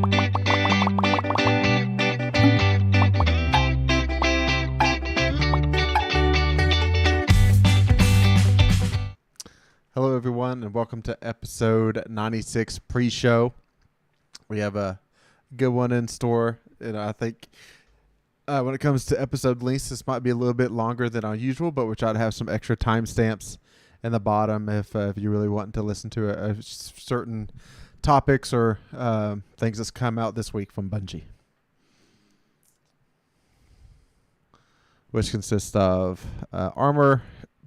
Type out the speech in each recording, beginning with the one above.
Hello, everyone, and welcome to episode 96 pre-show. We have a good one in store, and I think when it comes to episode lengths, this might be a little bit longer than usual, but we'll try to have some extra timestamps in the bottom if you really want to listen to a certain topics or things that's come out this week from Bungie, which consists of armor,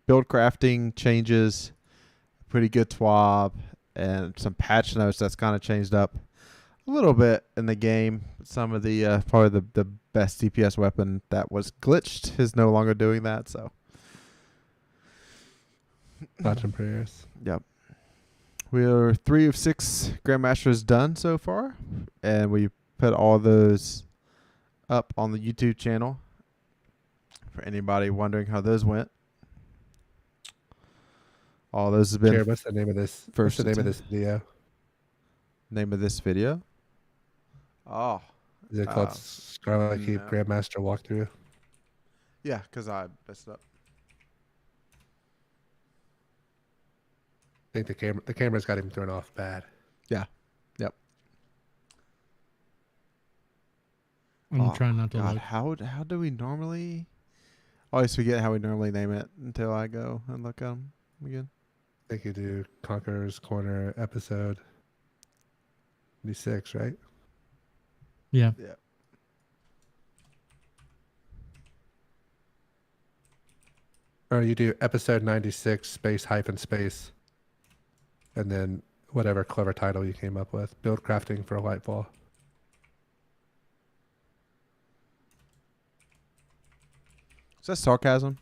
buildcrafting changes, pretty good TWAB, and some patch notes that's kind of changed up a little bit in the game. Some of the probably the best DPS weapon that was glitched is no longer doing that. So, thoughts and prayers. Yep. We are 3 of 6 Grandmasters done so far, and we put all those up on the YouTube channel for anybody wondering how those went. All those have been. Jared, what's the name of this? What's the name of this video? Name of this video? Oh. Is it called Scarlet Keep Grandmaster Walkthrough? Yeah, because I messed up. I think the camera's got him thrown off bad. Yeah. Yep. I'm trying not to God, look. how do we normally? I always forget how we normally name it until I go and look at them again. I think you do Conqueror's Corner episode 96, right? Yeah. Yeah. Or you do episode 96 space, and then whatever clever title you came up with. Buildcrafting for Lightfall. Is that sarcasm?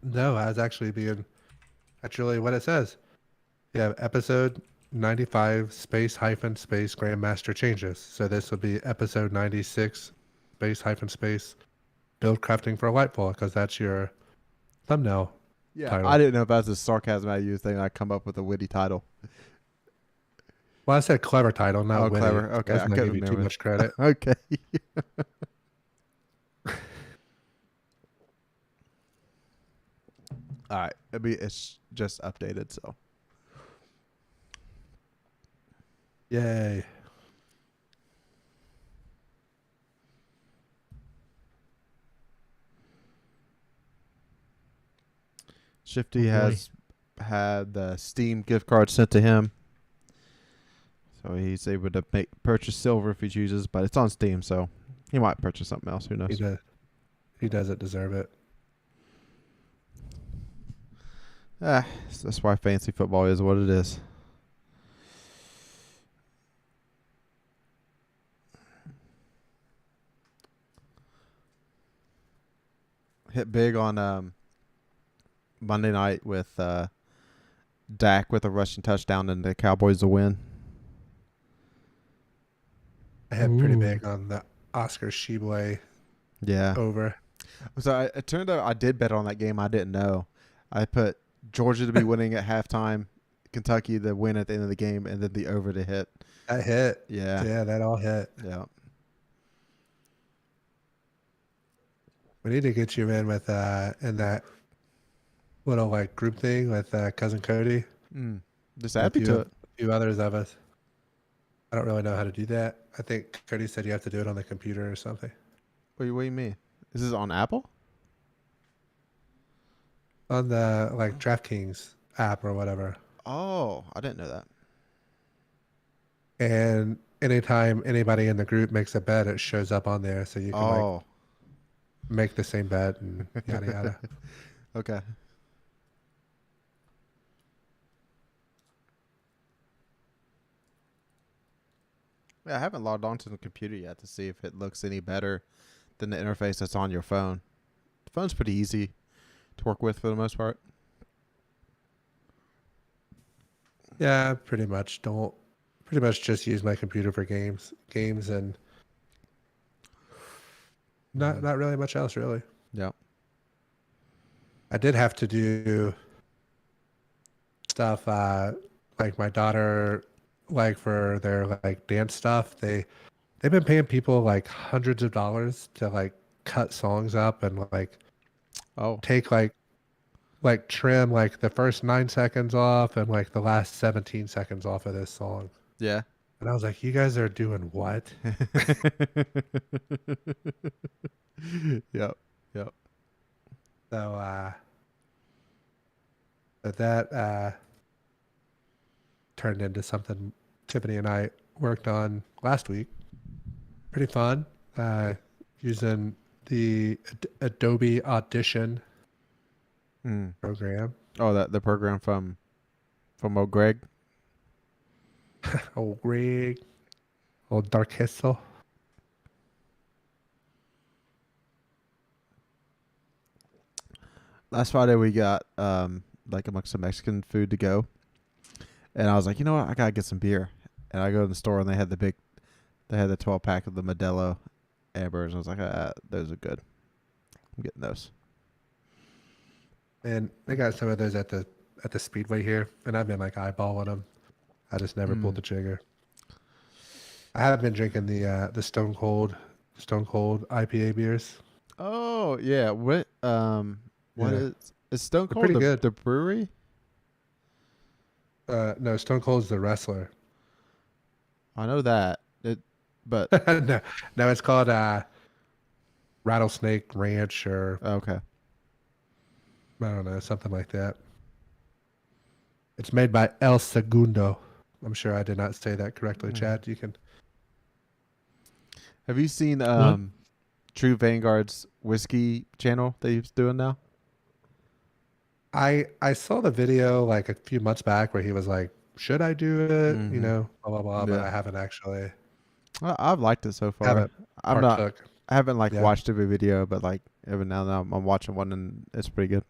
No, I was actually being... That's really what it says. You have episode 95 space Grandmaster changes. So this would be episode 96 space Buildcrafting for Lightfall, because that's your thumbnail. Yeah, title. I didn't know if that's a sarcasm I used thing. I come up with a witty title. Well, I said clever title, not witty. Clever. Okay, That's I not couldn't give you too remember. much credit. Okay. All right. It's just updated, so. Yay. Shifty has had the Steam gift card sent to him. So he's able to purchase silver if he chooses, but it's on Steam, so he might purchase something else. Who knows? He doesn't deserve it. That's why fantasy football is what it is. Hit big on Monday night with Dak with a rushing touchdown and the Cowboys to win. I had pretty big on the Oscar Sheboy over. So it turned out I did bet on that game. I didn't know. I put Georgia to be winning at halftime, Kentucky to win at the end of the game, and then the over to hit. That hit. Yeah. Yeah, that all hit. Yeah. We need to get you in with in that little like group thing with cousin Cody. Just happy to it. A few others of us. I don't really know how to do that. I think Cody said you have to do it on the computer or something. What do you mean? Is this on Apple? On the like DraftKings app or whatever. Oh, I didn't know that. And anytime anybody in the group makes a bet, it shows up on there, so you can like make the same bet and yada yada. Okay. Yeah, I haven't logged onto the computer yet to see if it looks any better than the interface that's on your phone. The phone's pretty easy to work with for the most part. Yeah, pretty much. Pretty much just use my computer for games and not really much else really. Yeah. I did have to do stuff. Like my daughter, like for their like dance stuff, they've been paying people like hundreds of dollars to like cut songs up and like Oh, take like trim like the first 9 seconds off and like the last 17 seconds off of this song. yeah. And I was like, you guys are doing what? Yep. Yep. So but that turned into something Tiffany and I worked on last week. Pretty fun. Using the Adobe Audition Mm. program. Oh, the program from old Greg. Old Greg. Old Dark Hissel. Last Friday we got like amongst some Mexican food to go, and I was like, you know what, I gotta get some beer. And I go to the store and they had the 12-pack of the Modelo Ambers. I was like, those are good. I'm getting those. And they got some of those at the Speedway here, and I've been like eyeballing them. I just never pulled the trigger. I have been drinking the Stone Cold IPA beers. Oh yeah, what Yeah. is Stone They're Cold pretty good. the brewery? No, Stone Cold's the wrestler. I know that but no, it's called Rattlesnake Ranch or okay. I don't know, something like that. It's made by El Segundo. I'm sure I did not say that correctly, Chad. You can. Have you seen What? True Vanguard's whiskey channel that he's doing now? I saw the video like a few months back where he was like, "Should I do it?" You know, blah blah blah. But Yeah. I haven't actually. I've liked it so far. Haven't partook. I haven't like Yeah. watched every video, but like every now and then I'm watching one and it's pretty good.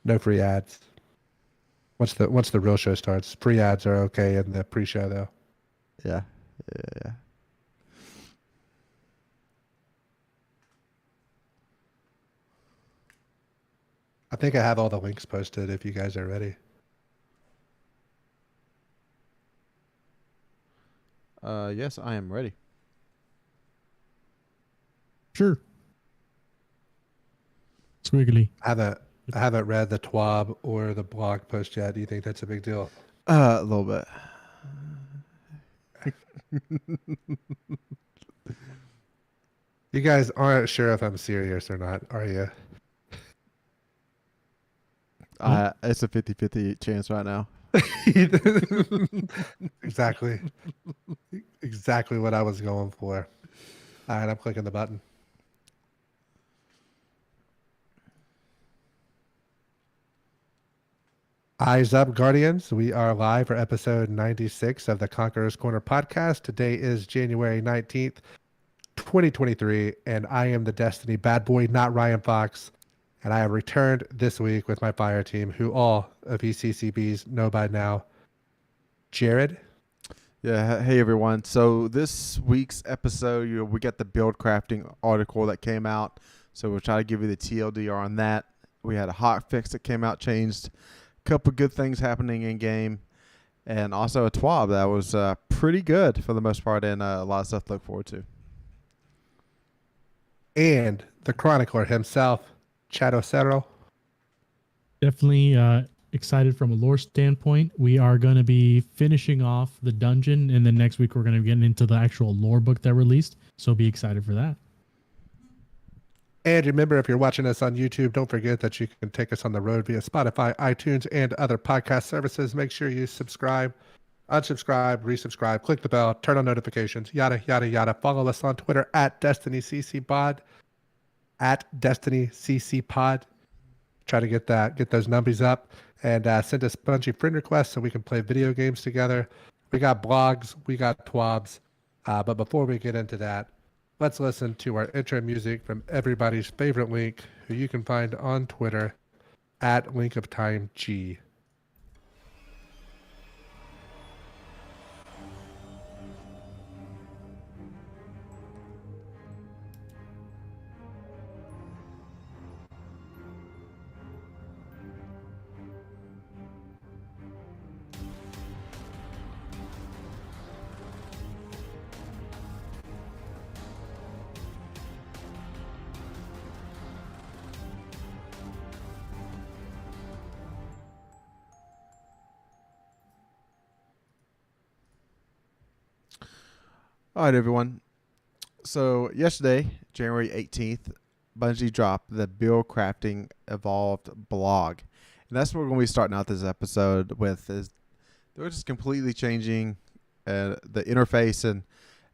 No free ads. Once the real show starts, free ads are okay in the pre-show though. Yeah. Yeah. I think I have all the links posted if you guys are ready. Yes, I am ready. Sure. Squiggly. I haven't read the TWAB or the blog post yet. Do you think that's a big deal? A little bit. You guys aren't sure if I'm serious or not, are you? It's a 50-50 chance right now. Exactly. Exactly what I was going for. All right, I'm clicking the button. Eyes up, Guardians. We are live for episode 96 of the Conqueror's Corner podcast. Today is January 19th, 2023, and I am the Destiny bad boy, NotRyanFox. And I have returned this week with my fire team, who all of ECCBs know by now. Jared. Yeah. Hey everyone. So this week's episode, we got the Buildcrafting article that came out. So we'll try to give you the TLDR on that. We had a hotfix that came out, changed a couple good things happening in game, and also a TWAB that was pretty good for the most part, and a lot of stuff to look forward to. And the chronicler himself, chadocero. Definitely excited from a lore standpoint. We are going to be finishing off the dungeon, and then next week we're going to be getting into the actual lore book that released. So be excited for that. And remember, if you're watching us on YouTube, don't forget that you can take us on the road via Spotify, iTunes, and other podcast services. Make sure you subscribe, unsubscribe, resubscribe, click the bell, turn on notifications, yada, yada, yada. Follow us on Twitter at DestinyCCPod, Try to get those numbers up, and send us a bunch of friend requests so we can play video games together. We got blogs, we got TWABs, but before we get into that, let's listen to our intro music from everybody's favorite Link, who you can find on Twitter at LinkOfTimeG. All right, everyone. So yesterday, January 18th, Bungie dropped the Buildcrafting Evolved blog. And that's what we're going to be starting out this episode with. Is they're just completely changing the interface and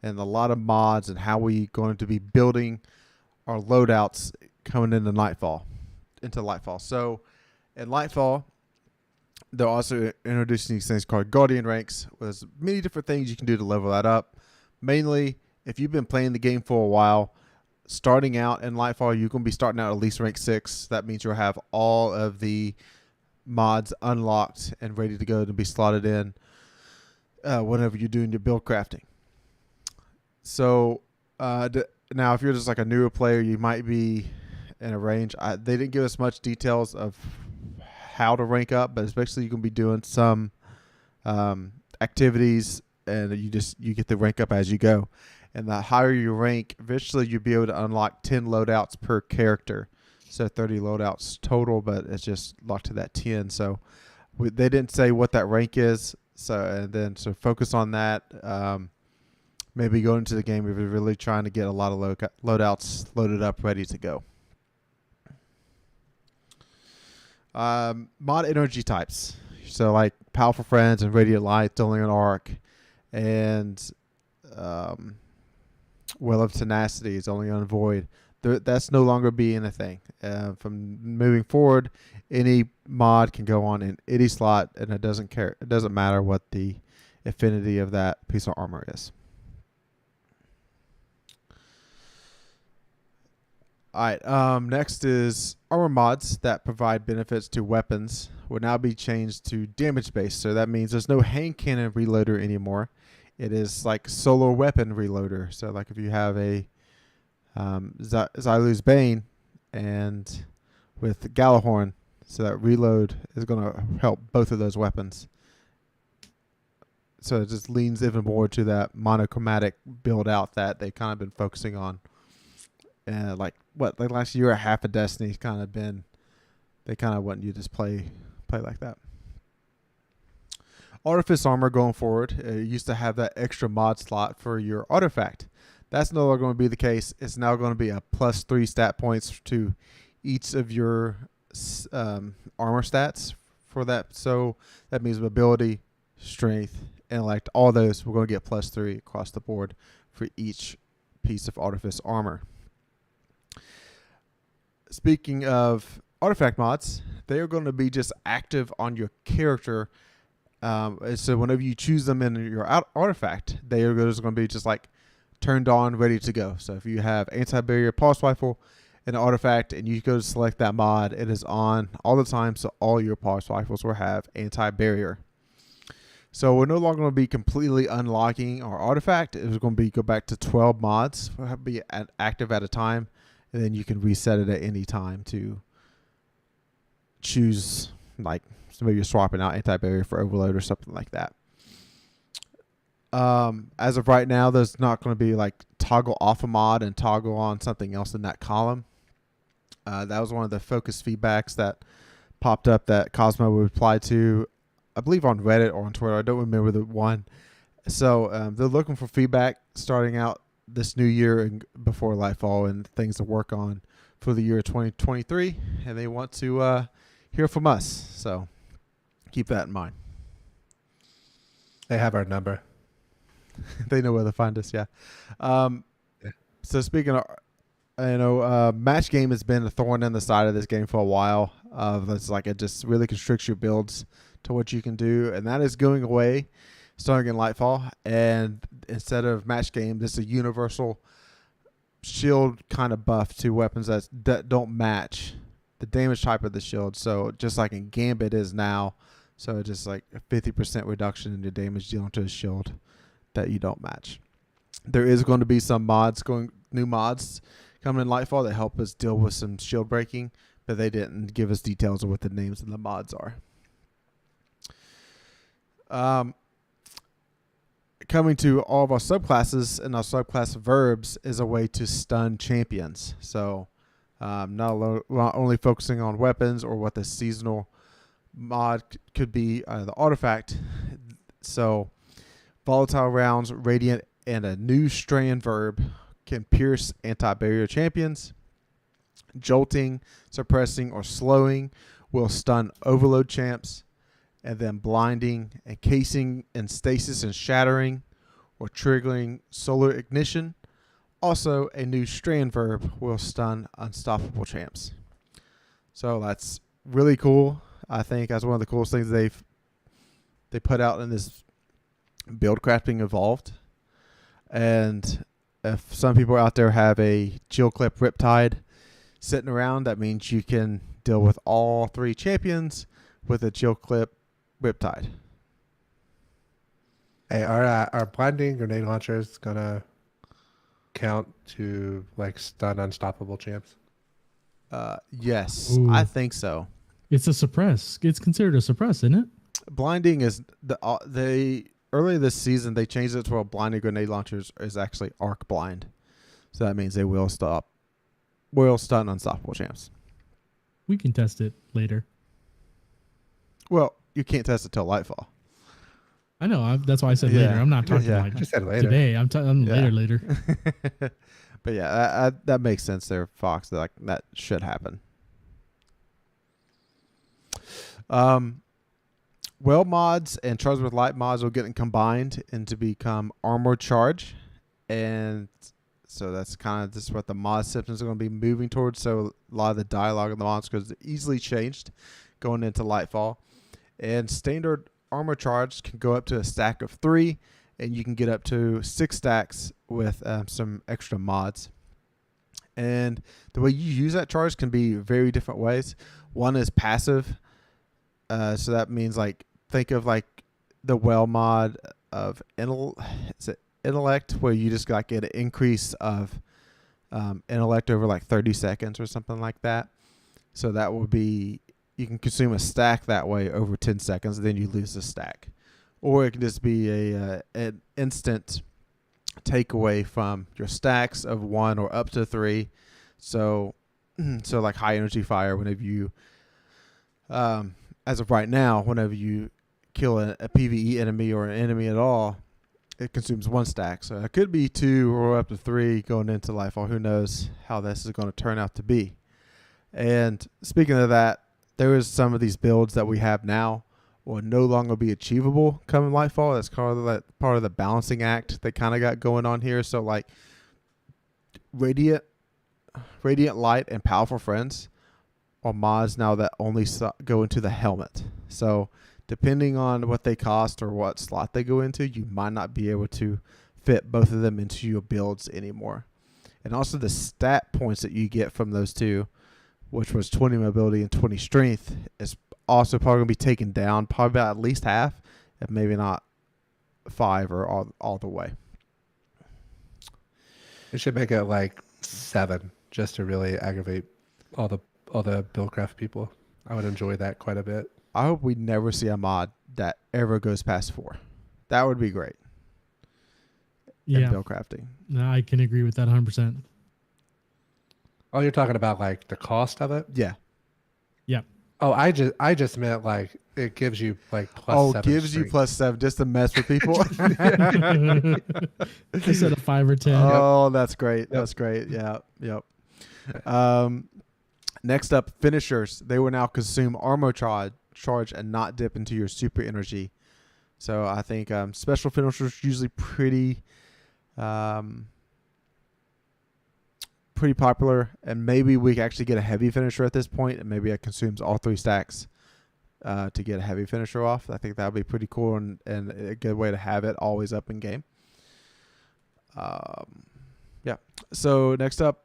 a lot of mods and how we going to be building our loadouts coming into Lightfall. So in Lightfall, they're also introducing these things called Guardian ranks. There's many different things you can do to level that up. Mainly, if you've been playing the game for a while, starting out in Lightfall, you're going to be starting out at least rank 6. That means you'll have all of the mods unlocked and ready to go to be slotted in whenever you're doing your build crafting. So now, if you're just like a newer player, you might be in a range. They didn't give us much details of how to rank up, but especially you're going to be doing some activities, and you get the rank up as you go. And the higher you rank, eventually you'll be able to unlock 10 loadouts per character. So 30 loadouts total, but it's just locked to that 10. So they didn't say what that rank is. So focus on that. Maybe go into the game if you're really trying to get a lot of loadouts loaded up, ready to go. Mod energy types. So like Powerful Friends and Radiant Light, only on Arc, and Well of Tenacity is only on Void. That's no longer being a thing. From moving forward, any mod can go on in any slot, and it doesn't care. It doesn't matter what the affinity of that piece of armor is. All right. Next is armor mods that provide benefits to weapons will now be changed to damage based. So that means there's no hand cannon reloader anymore. It is like solo weapon reloader. So like if you have a Xylu's Bane and with Galahorn, so that reload is going to help both of those weapons. So it just leans even more to that monochromatic build out that they've kind of been focusing on. And like last year, half of Destiny's kind of been, they kind of want you to just play like that. Artifice armor going forward, it used to have that extra mod slot for your artifact. That's no longer going to be the case. It's now going to be a +3 stat points to each of your armor stats for that. So that means ability, strength, intellect, all those we're going to get +3 across the board for each piece of artifice armor. Speaking of artifact mods, they are going to be just active on your character. So whenever you choose them in your artifact, they are just going to be just like turned on, ready to go. So if you have anti-barrier pulse rifle in an artifact and you go to select that mod, it is on all the time. So all your pulse rifles will have anti-barrier. So we're no longer going to be completely unlocking our artifact. It's going to be go back to 12 mods. We'll have to be active at a time. And then you can reset it at any time to choose, like, so maybe you're swapping out anti-barrier for overload or something like that. As of right now, there's not going to be like toggle off a mod and toggle on something else in that column. That was one of the focus feedbacks that popped up that Cosmo replied to, I believe on Reddit or on Twitter. I don't remember the one. So they're looking for feedback starting out this new year and before Lightfall and things to work on for the year 2023, and they want to hear from us. So keep that in mind. They have our number. They know where to find us. Yeah. So speaking of, match game has been a thorn in the side of this game for a while. It's like it just really constricts your builds to what you can do, and that is going away starting in Lightfall. And instead of match game, this is a universal shield kind of buff to weapons that don't match the damage type of the shield. So just like in Gambit is now, so just like a 50% reduction in your damage dealing to a shield that you don't match. There is going to be some new mods coming in Lightfall that help us deal with some shield breaking, but they didn't give us details of what the names of the mods are. Coming to all of our subclasses and our subclass verbs is a way to stun champions. So not only focusing on weapons or what the seasonal mod could be, the artifact. So volatile rounds, radiant and a new strand verb can pierce anti-barrier champions. Jolting, suppressing, or slowing will stun overload champs. And then blinding, encasing in stasis and shattering, or triggering solar ignition. Also, a new strand verb will stun unstoppable champs. So that's really cool. I think that's one of the coolest things they put out in this Buildcrafting Evolved. And if some people out there have a Chill Clip Riptide sitting around, that means you can deal with all 3 champions with a Chill Clip Riptide. Hey, are blinding grenade launchers gonna count to like stun unstoppable champs? Yes, Ooh. I think so. It's a suppress. It's considered a suppress, isn't it? Blinding is they earlier this season they changed it to a blinding grenade launchers is actually arc blind, so that means they will stun unstoppable champs. We can test it later. Well, you can't test it till Lightfall. I know. That's why I said later. I'm not talking like Just said later. today. I'm later. But yeah, that makes sense there, Fox. Like that should happen. Well mods and Charge with Light mods are getting combined into become Armor Charge, and so that's kind of just what the mod systems are going to be moving towards. So a lot of the dialogue in the mods is easily changed going into Lightfall. And standard Armor Charge can go up to a stack of 3, and you can get up to 6 stacks with some extra mods. And the way you use that charge can be very different ways. One is passive. So that means like think of like the well mod of intellect, where you just like get an increase of intellect over like 30 seconds or something like that. So that would be, you can consume a stack that way over 10 seconds, and then you lose the stack. Or it can just be an instant takeaway from your stacks of 1 or up to 3. So like high energy fire, whenever you, as of right now, whenever you kill a PvE enemy or an enemy at all, it consumes 1 stack. So it could be 2 or up to 3 going into Lightfall. Who knows how this is going to turn out to be. And speaking of that, there is some of these builds that we have now will no longer be achievable coming Lightfall. That's part of the balancing act they kind of got going on here. So like Radiant Light and Powerful Friends are mods now that only go into the helmet. So depending on what they cost or what slot they go into, you might not be able to fit both of them into your builds anymore. And also the stat points that you get from those two, which was 20 mobility and 20 strength, is also probably going to be taken down, probably about at least half, if maybe not 5 or all the way. It should make it like 7 just to really aggravate all the Buildcraft people. I would enjoy that quite a bit. I hope we never see a mod that ever goes past 4. That would be great. Yeah. In Buildcrafting. No, I can agree with that 100%. Oh, you're talking about like the cost of it? Yeah. Yeah. Oh, I just meant like it gives you like plus 7 gives you strength. plus 7 just to mess with people. Instead of 5 or 10. Oh, that's great. Yep. That's great. Yeah. Yep. Next up, finishers. They will now consume armor charge and not dip into your super energy. So I think special finishers usually pretty popular, and maybe we can actually get a heavy finisher at this point, and maybe it consumes all 3 stacks to get a heavy finisher off. I think that would be pretty cool and a good way to have it always up in game. Yeah. So next up,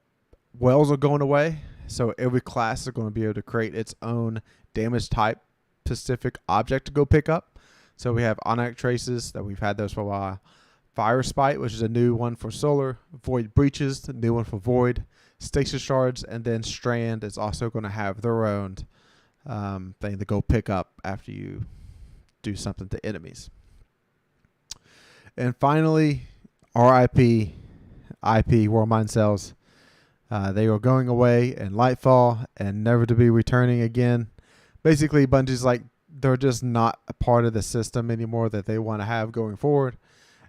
wells are going away. So every class is going to be able to create its own damage type specific object to go pick up. So we have Onyx Traces that we've had those for a while. Fire Spite, which is a new one for Solar. Void Breaches, the new one for Void. Stasis Shards, and then Strand is also going to have their own thing to go pick up after you do something to enemies. And finally, RIP, IP, World Mind Cells. They are going away in Lightfall and never to be returning again. Basically, Bungie's like, they're just not a part of the system anymore that they want to have going forward.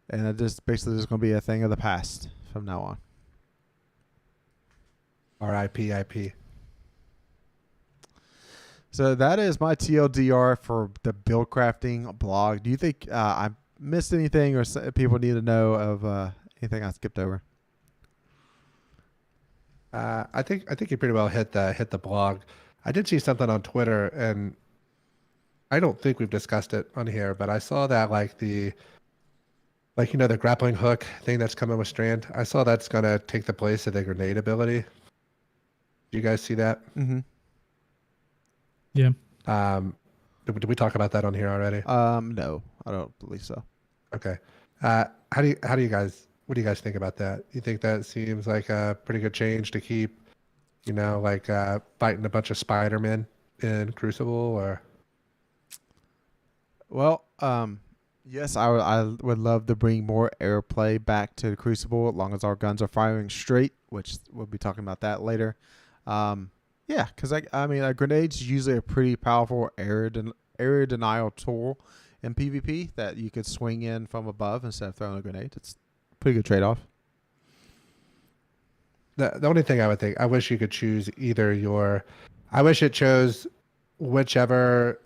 and it just basically just going to be a thing of the past from now on. R.I.P. IP. So that is my TLDR for the Buildcrafting blog. Do you think I missed anything, or people need to know of anything I skipped over? I think you pretty well hit the blog. I did see something on Twitter, and I don't think we've discussed it on here, but I saw that the grappling hook thing that's coming with Strand. I saw that's gonna take the place of the grenade ability. Do you guys see that? Mm-hmm. Yeah. Did we talk about that on here already? No, I don't believe so. Okay. What do you guys think about that? You think that seems like a pretty good change to keep, fighting a bunch of Spider-Men in Crucible, or? Well, yes, I would love to bring more airplay back to the Crucible as long as our guns are firing straight, which we'll be talking about that later. Yeah, because I mean, a grenade's usually a pretty powerful area denial tool in PvP that you could swing in from above instead of throwing a grenade. It's a pretty good trade-off. The only thing I would think, I wish you could choose I wish it chose whichever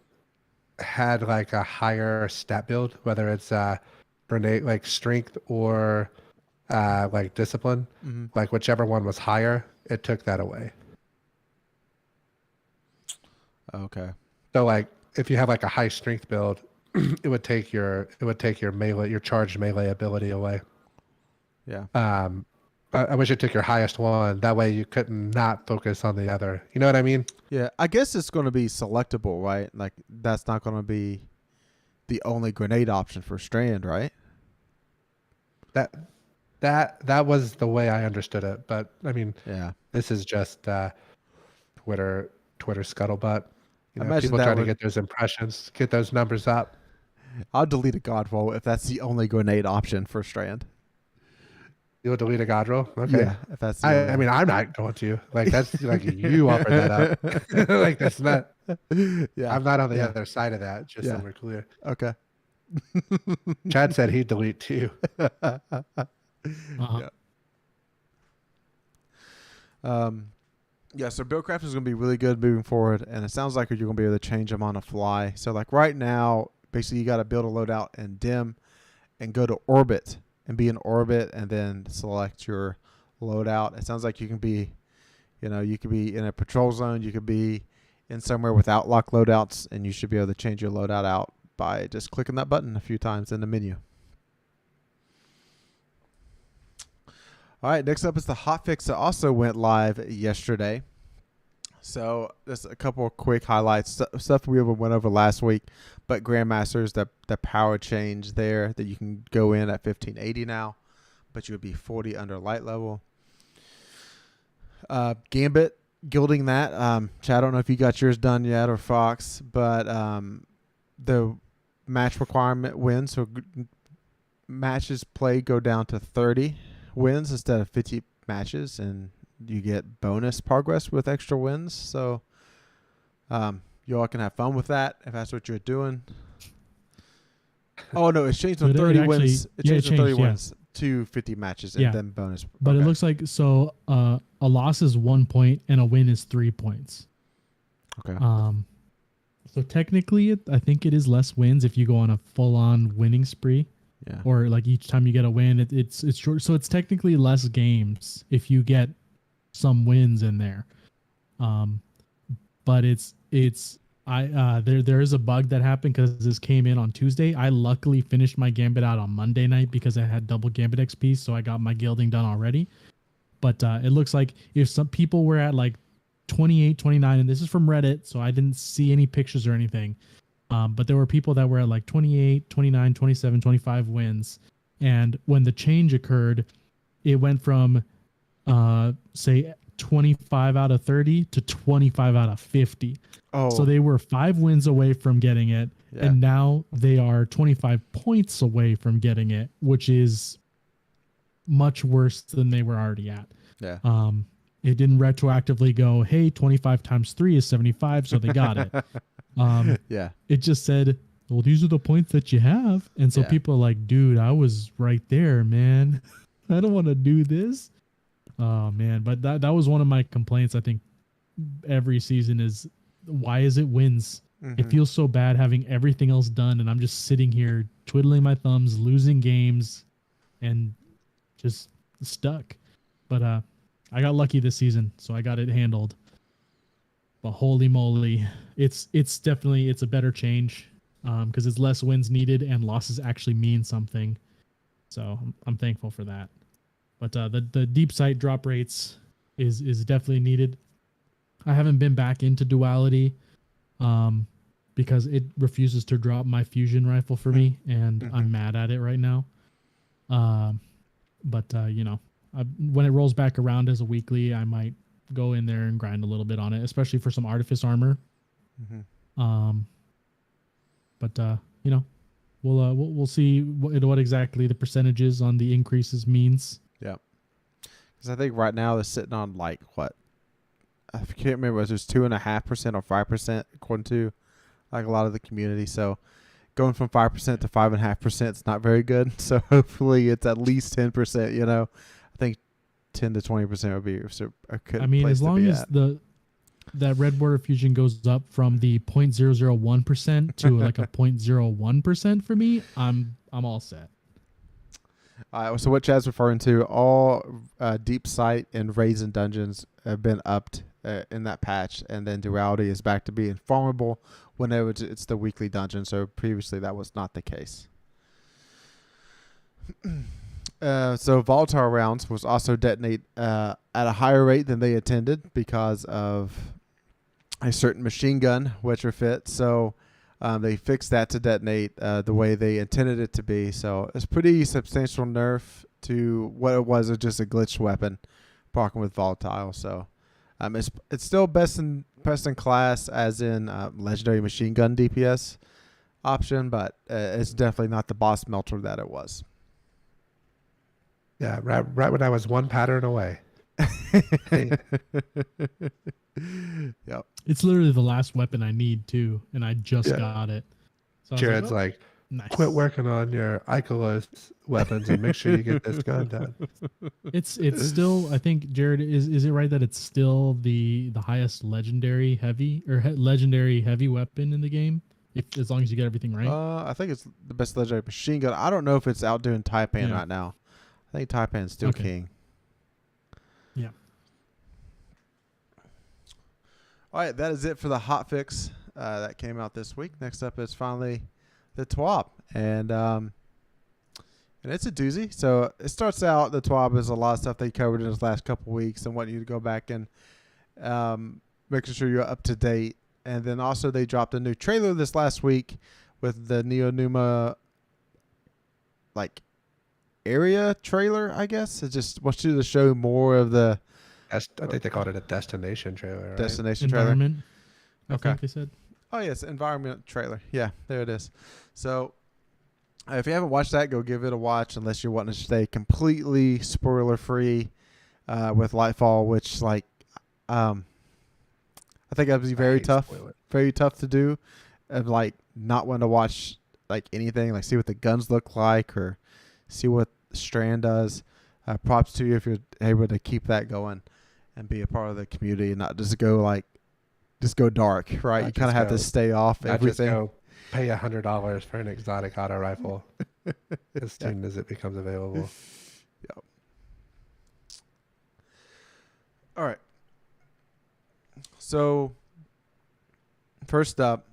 had like a higher stat build, whether it's grenade like strength or like discipline, like whichever one was higher, it took that away. Okay. So like if you have like a high strength build, it would take your melee, your charged melee ability away. Yeah. I wish it took your highest one. That way you couldn't not focus on the other. You know what I mean? Yeah. I guess it's going to be selectable, right? Like that's not going to be the only grenade option for Strand, right? That was the way I understood it. But I mean, yeah, this is just Twitter scuttlebutt. Imagine people that trying to get those impressions, get those numbers up. I'll delete a god roll if that's the only grenade option for Strand. You'll delete a god roll? Okay. Yeah, if that's I mean, I'm not going to. Like, that's like you offered that up. Like, that's not. Yeah. I'm not on the other side of that, just so we're clear. Okay. Chad said he'd delete too. Uh-huh. Yeah, so Buildcraft is going to be really good moving forward, and it sounds like you're going to be able to change them on the fly. So, like right now, basically you got to build a loadout and dim and go to orbit and be in orbit and then select your loadout. It sounds like you can be, you could be in a patrol zone, you could be in somewhere without lock loadouts, and you should be able to change your loadout out by just clicking that button a few times in the menu. All right, next up is the hotfix that also went live yesterday. So just a couple of quick highlights, stuff we went over last week, but Grandmasters, the power change there that you can go in at 1580 now, but you would be 40 under light level. Gambit, gilding that. Chad, I don't know if you got yours done yet or Fox, but the match requirement wins, so matches played go down to 30 wins instead of 50 matches, and you get bonus progress with extra wins. So you all can have fun with that if that's what you're doing. Oh no, it's changed from 30 wins. It changed from 30 wins to 50 matches and then bonus. But it looks like a loss is 1 point and a win is 3 points. Okay. So technically, I think it is less wins if you go on a full-on winning spree. Yeah. Or like each time you get a win, it's short. So it's technically less games if you get some wins in there. But there is a bug that happened because this came in on Tuesday. I luckily finished my Gambit out on Monday night because I had double Gambit XP, so I got my gilding done already. But it looks like if some people were at like 28, 29, and this is from Reddit, so I didn't see any pictures or anything. But there were people that were at like 28, 29, 27, 25 wins. And when the change occurred, it went from, say, 25 out of 30 to 25 out of 50. Oh. So they were 5 wins away from getting it. Yeah. And now they are 25 points away from getting it, which is much worse than they were already at. Yeah. It didn't retroactively go, hey, 25 times 3 is 75, so they got it. Yeah. It just said well, these are the points that you have. And so Yeah. people are like, dude, I was right there, man. I don't want to do this. Oh man. But that was one of my complaints. I think every season is, why is it wins? It Mhm. feels so bad having everything else done. And I'm just sitting here twiddling my thumbs, losing games and just stuck. But I got lucky this season, so I got it handled. But holy moly, it's definitely it's a better change because it's less wins needed and losses actually mean something. So I'm thankful for that. But the deep sight drop rates is definitely needed. I haven't been back into duality because it refuses to drop my fusion rifle for me, and I'm mad at it right now. But you know, when it rolls back around as a weekly, I might go in there and grind a little bit on it, especially for some artifice armor. But you know, we'll see what exactly the percentages on the increases means. Yeah. Because I think right now they're sitting on like what? I can't remember. Was it 2.5% or 5% according to like a lot of the community. So going from 5% to 5.5% is not very good. So hopefully it's at least 10%. You know, I think 10 to 20% would be a good I mean, place as to long be as at. that red border fusion goes up from the 0.001% to like a 0.01% for me, I'm all set. So what Chad's referring to, all deep sight and raisin dungeons have been upped in that patch, and then duality is back to being farmable whenever it's the weekly dungeon. So previously that was not the case. So volatile rounds was also detonate at a higher rate than they intended because of a certain machine gun retrofit. So they fixed that to detonate the way they intended it to be. So it's pretty substantial nerf to what it was just a glitched weapon, parking with volatile. So it's still best in class as in legendary machine gun DPS option, but it's definitely not the boss melter that it was. Yeah, right when I was one pattern away. Yep. It's literally the last weapon I need too, and I just got it. So Jared's like, nice. quit working on your Ikelos weapons and make sure you get this gun done. It's still, I think, Jared, is it right that it's still the highest legendary heavy legendary heavy weapon in the game? As long as you get everything right. I think it's the best legendary machine gun. I don't know if it's outdoing Taipan right now. I think Taipan's still king. Yeah. All right, that is it for the hotfix that came out this week. Next up is finally the TWAB, and it's a doozy. So it starts out, the TWAB is a lot of stuff they covered in his last couple weeks and want you to go back and making sure you're up to date. And then also they dropped a new trailer this last week with the Neonuma like area trailer, I guess. It just wants you to show more of the I think they called it a destination trailer. Right? Destination environment, trailer. I think they said. Oh, yes. Environment trailer. Yeah, there it is. So if you haven't watched that, go give it a watch unless you're wanting to stay completely spoiler free with Lightfall, which like I think that would be very tough to do. Of like not wanting to watch like anything, like see what the guns look like or see what Strand does. Props to you if you're able to keep that going and be a part of the community and not just go dark, right? You kind of have to stay off everything. Just go pay $100 for an exotic auto rifle as soon as it becomes available. Yep. All right. So first up,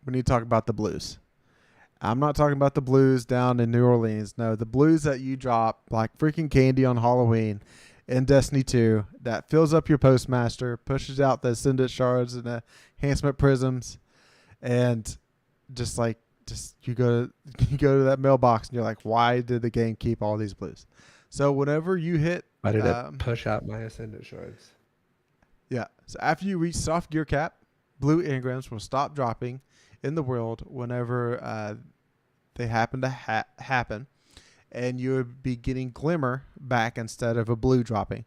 we need to talk about the blues. I'm not talking about the blues down in New Orleans. No, the blues that you drop like freaking candy on Halloween in Destiny 2 that fills up your postmaster, pushes out the ascendant shards and the enhancement prisms, and just you go to that mailbox and you're like, why did the game keep all these blues? So whenever you hit, why did it push out my ascendant shards? Yeah. So after you reach soft gear cap, blue engrams will stop dropping in the world whenever they happen to happen, and you would be getting glimmer back instead of a blue dropping.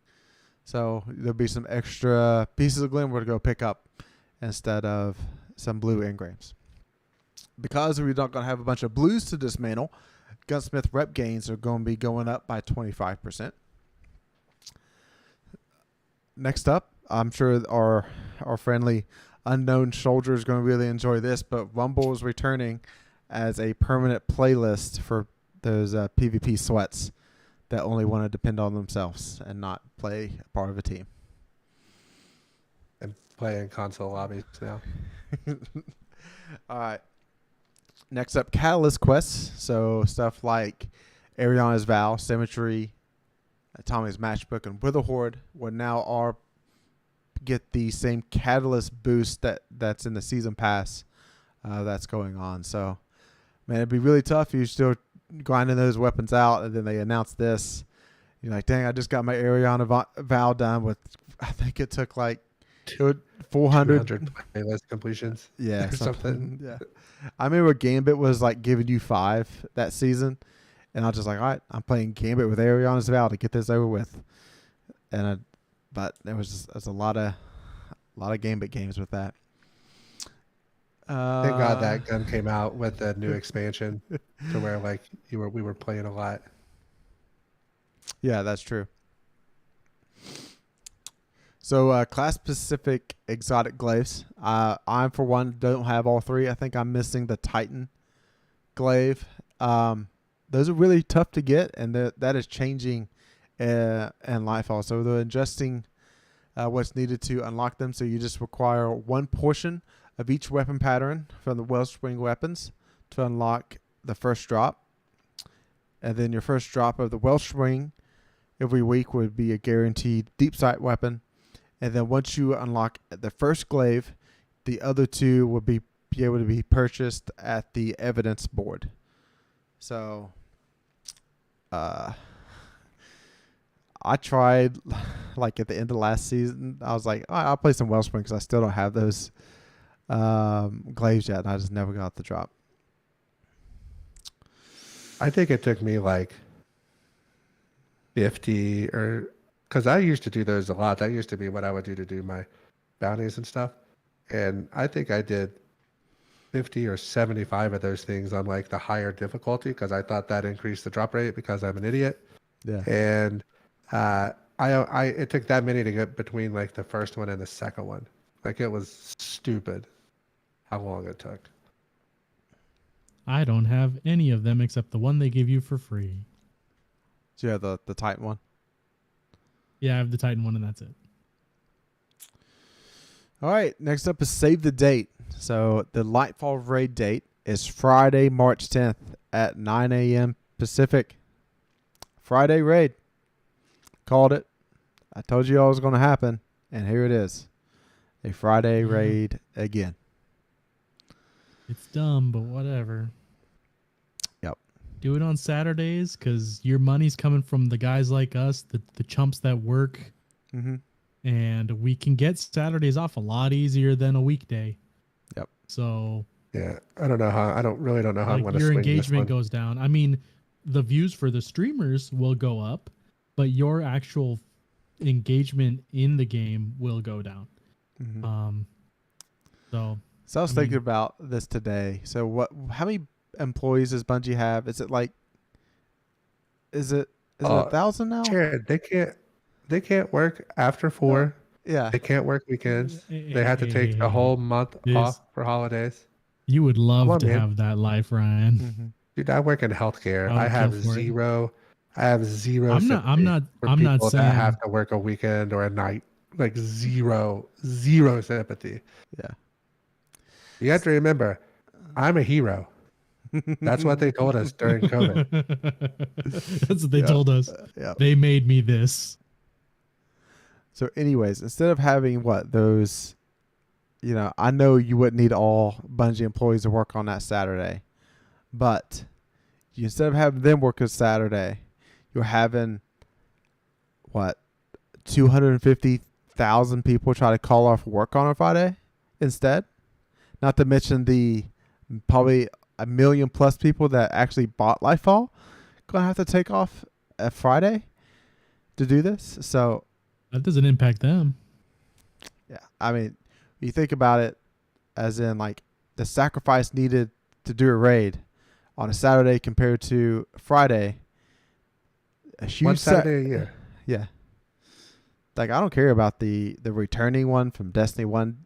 So there'll be some extra pieces of glimmer to go pick up instead of some blue engrams. because we're not going to have a bunch of blues to dismantle, gunsmith rep gains are going to be going up by 25%. Next up, I'm sure our friendly unknown soldier is going to really enjoy this, but Rumble is returning as a permanent playlist for those PvP sweats that only want to depend on themselves and not play a part of a team. And play in console lobbies now. All right. Next up, Catalyst quests. So stuff like Ariana's Vow, Symmetry, Tommy's Matchbook, and Witherhoard will now all get the same Catalyst boost that's in the Season Pass that's going on. So, man, it'd be really tough if you're still grinding those weapons out, and then they announce this. You're like, dang, I just got my Ariana Vow done with, I think it took like 400 playlist completions. Yeah, or something. Yeah. I remember Gambit was like giving you 5 that season, and I was just like, all right, I'm playing Gambit with Ariana's Vow to get this over with. But there was a lot of Gambit games with that. Thank God that gun came out with the new expansion to where like we were playing a lot. Yeah, that's true. So class-specific exotic glaives. I, for one, don't have all 3. I think I'm missing the Titan glaive. Those are really tough to get, and that is changing in Lightfall. So they're adjusting what's needed to unlock them. So you just require 1 portion of each weapon pattern from the Wellspring weapons to unlock the first drop. And then your first drop of the Wellspring every week would be a guaranteed deep sight weapon. And then once you unlock the first glaive, the other 2 will be able to be purchased at the evidence board. So, I tried, like at the end of last season, I was like, I'll play some Wellspring because I still don't have those glaives yet. And I just never got the drop. I think it took me like 50 or... Because I used to do those a lot. That used to be what I would do my bounties and stuff. And I think I did 50 or 75 of those things on like the higher difficulty because I thought that increased the drop rate because I'm an idiot. Yeah. And it took that many to get between like the first one and the second one. Like it was stupid how long it took. I don't have any of them except the one they give you for free. So you have the Titan one? Yeah, I have the Titan one, and that's it. All right, next up is Save the Date. So the Lightfall raid date is Friday, March 10th at 9 a.m. Pacific. Friday raid. Called it. I told you all it was going to happen, and here it is. A Friday raid again. It's dumb, but whatever. Yep. Do it on Saturdays because your money's coming from the guys like us, the chumps that work. Mm-hmm. And we can get Saturdays off a lot easier than a weekday. Yep. So yeah, I don't know how. I really don't know how I'm going to your swing this engagement one. goes down. I mean, the views for the streamers will go up, but your actual engagement in the game will go down. Mm-hmm. So I was thinking about this today. So how many employees does Bungie have? Is it 1,000 now? Jared, they can't work after 4. Yeah. They can't work weekends. They have to take a whole month off for holidays. You would love to have that life, Ryan. Mm-hmm. Dude, I work in healthcare. I have zero. I have zero. I'm not saying that have to work a weekend or a night. Like zero sympathy. Yeah. You have to remember, I'm a hero. That's what they told us during COVID. That's what they told us. Yeah. They made me this. So anyways, instead of having those, I know you wouldn't need all Bungie employees to work on that Saturday, but instead of having them work a Saturday, you're having 250,000 people try to call off work on a Friday instead. Not to mention the probably 1 million plus people that actually bought Lightfall gonna have to take off a Friday to do this. So that doesn't impact them. Yeah, I mean, you think about it as in the sacrifice needed to do a raid on a Saturday compared to Friday, a huge One Saturday a year. Yeah. Like, I don't care about the returning one from Destiny 1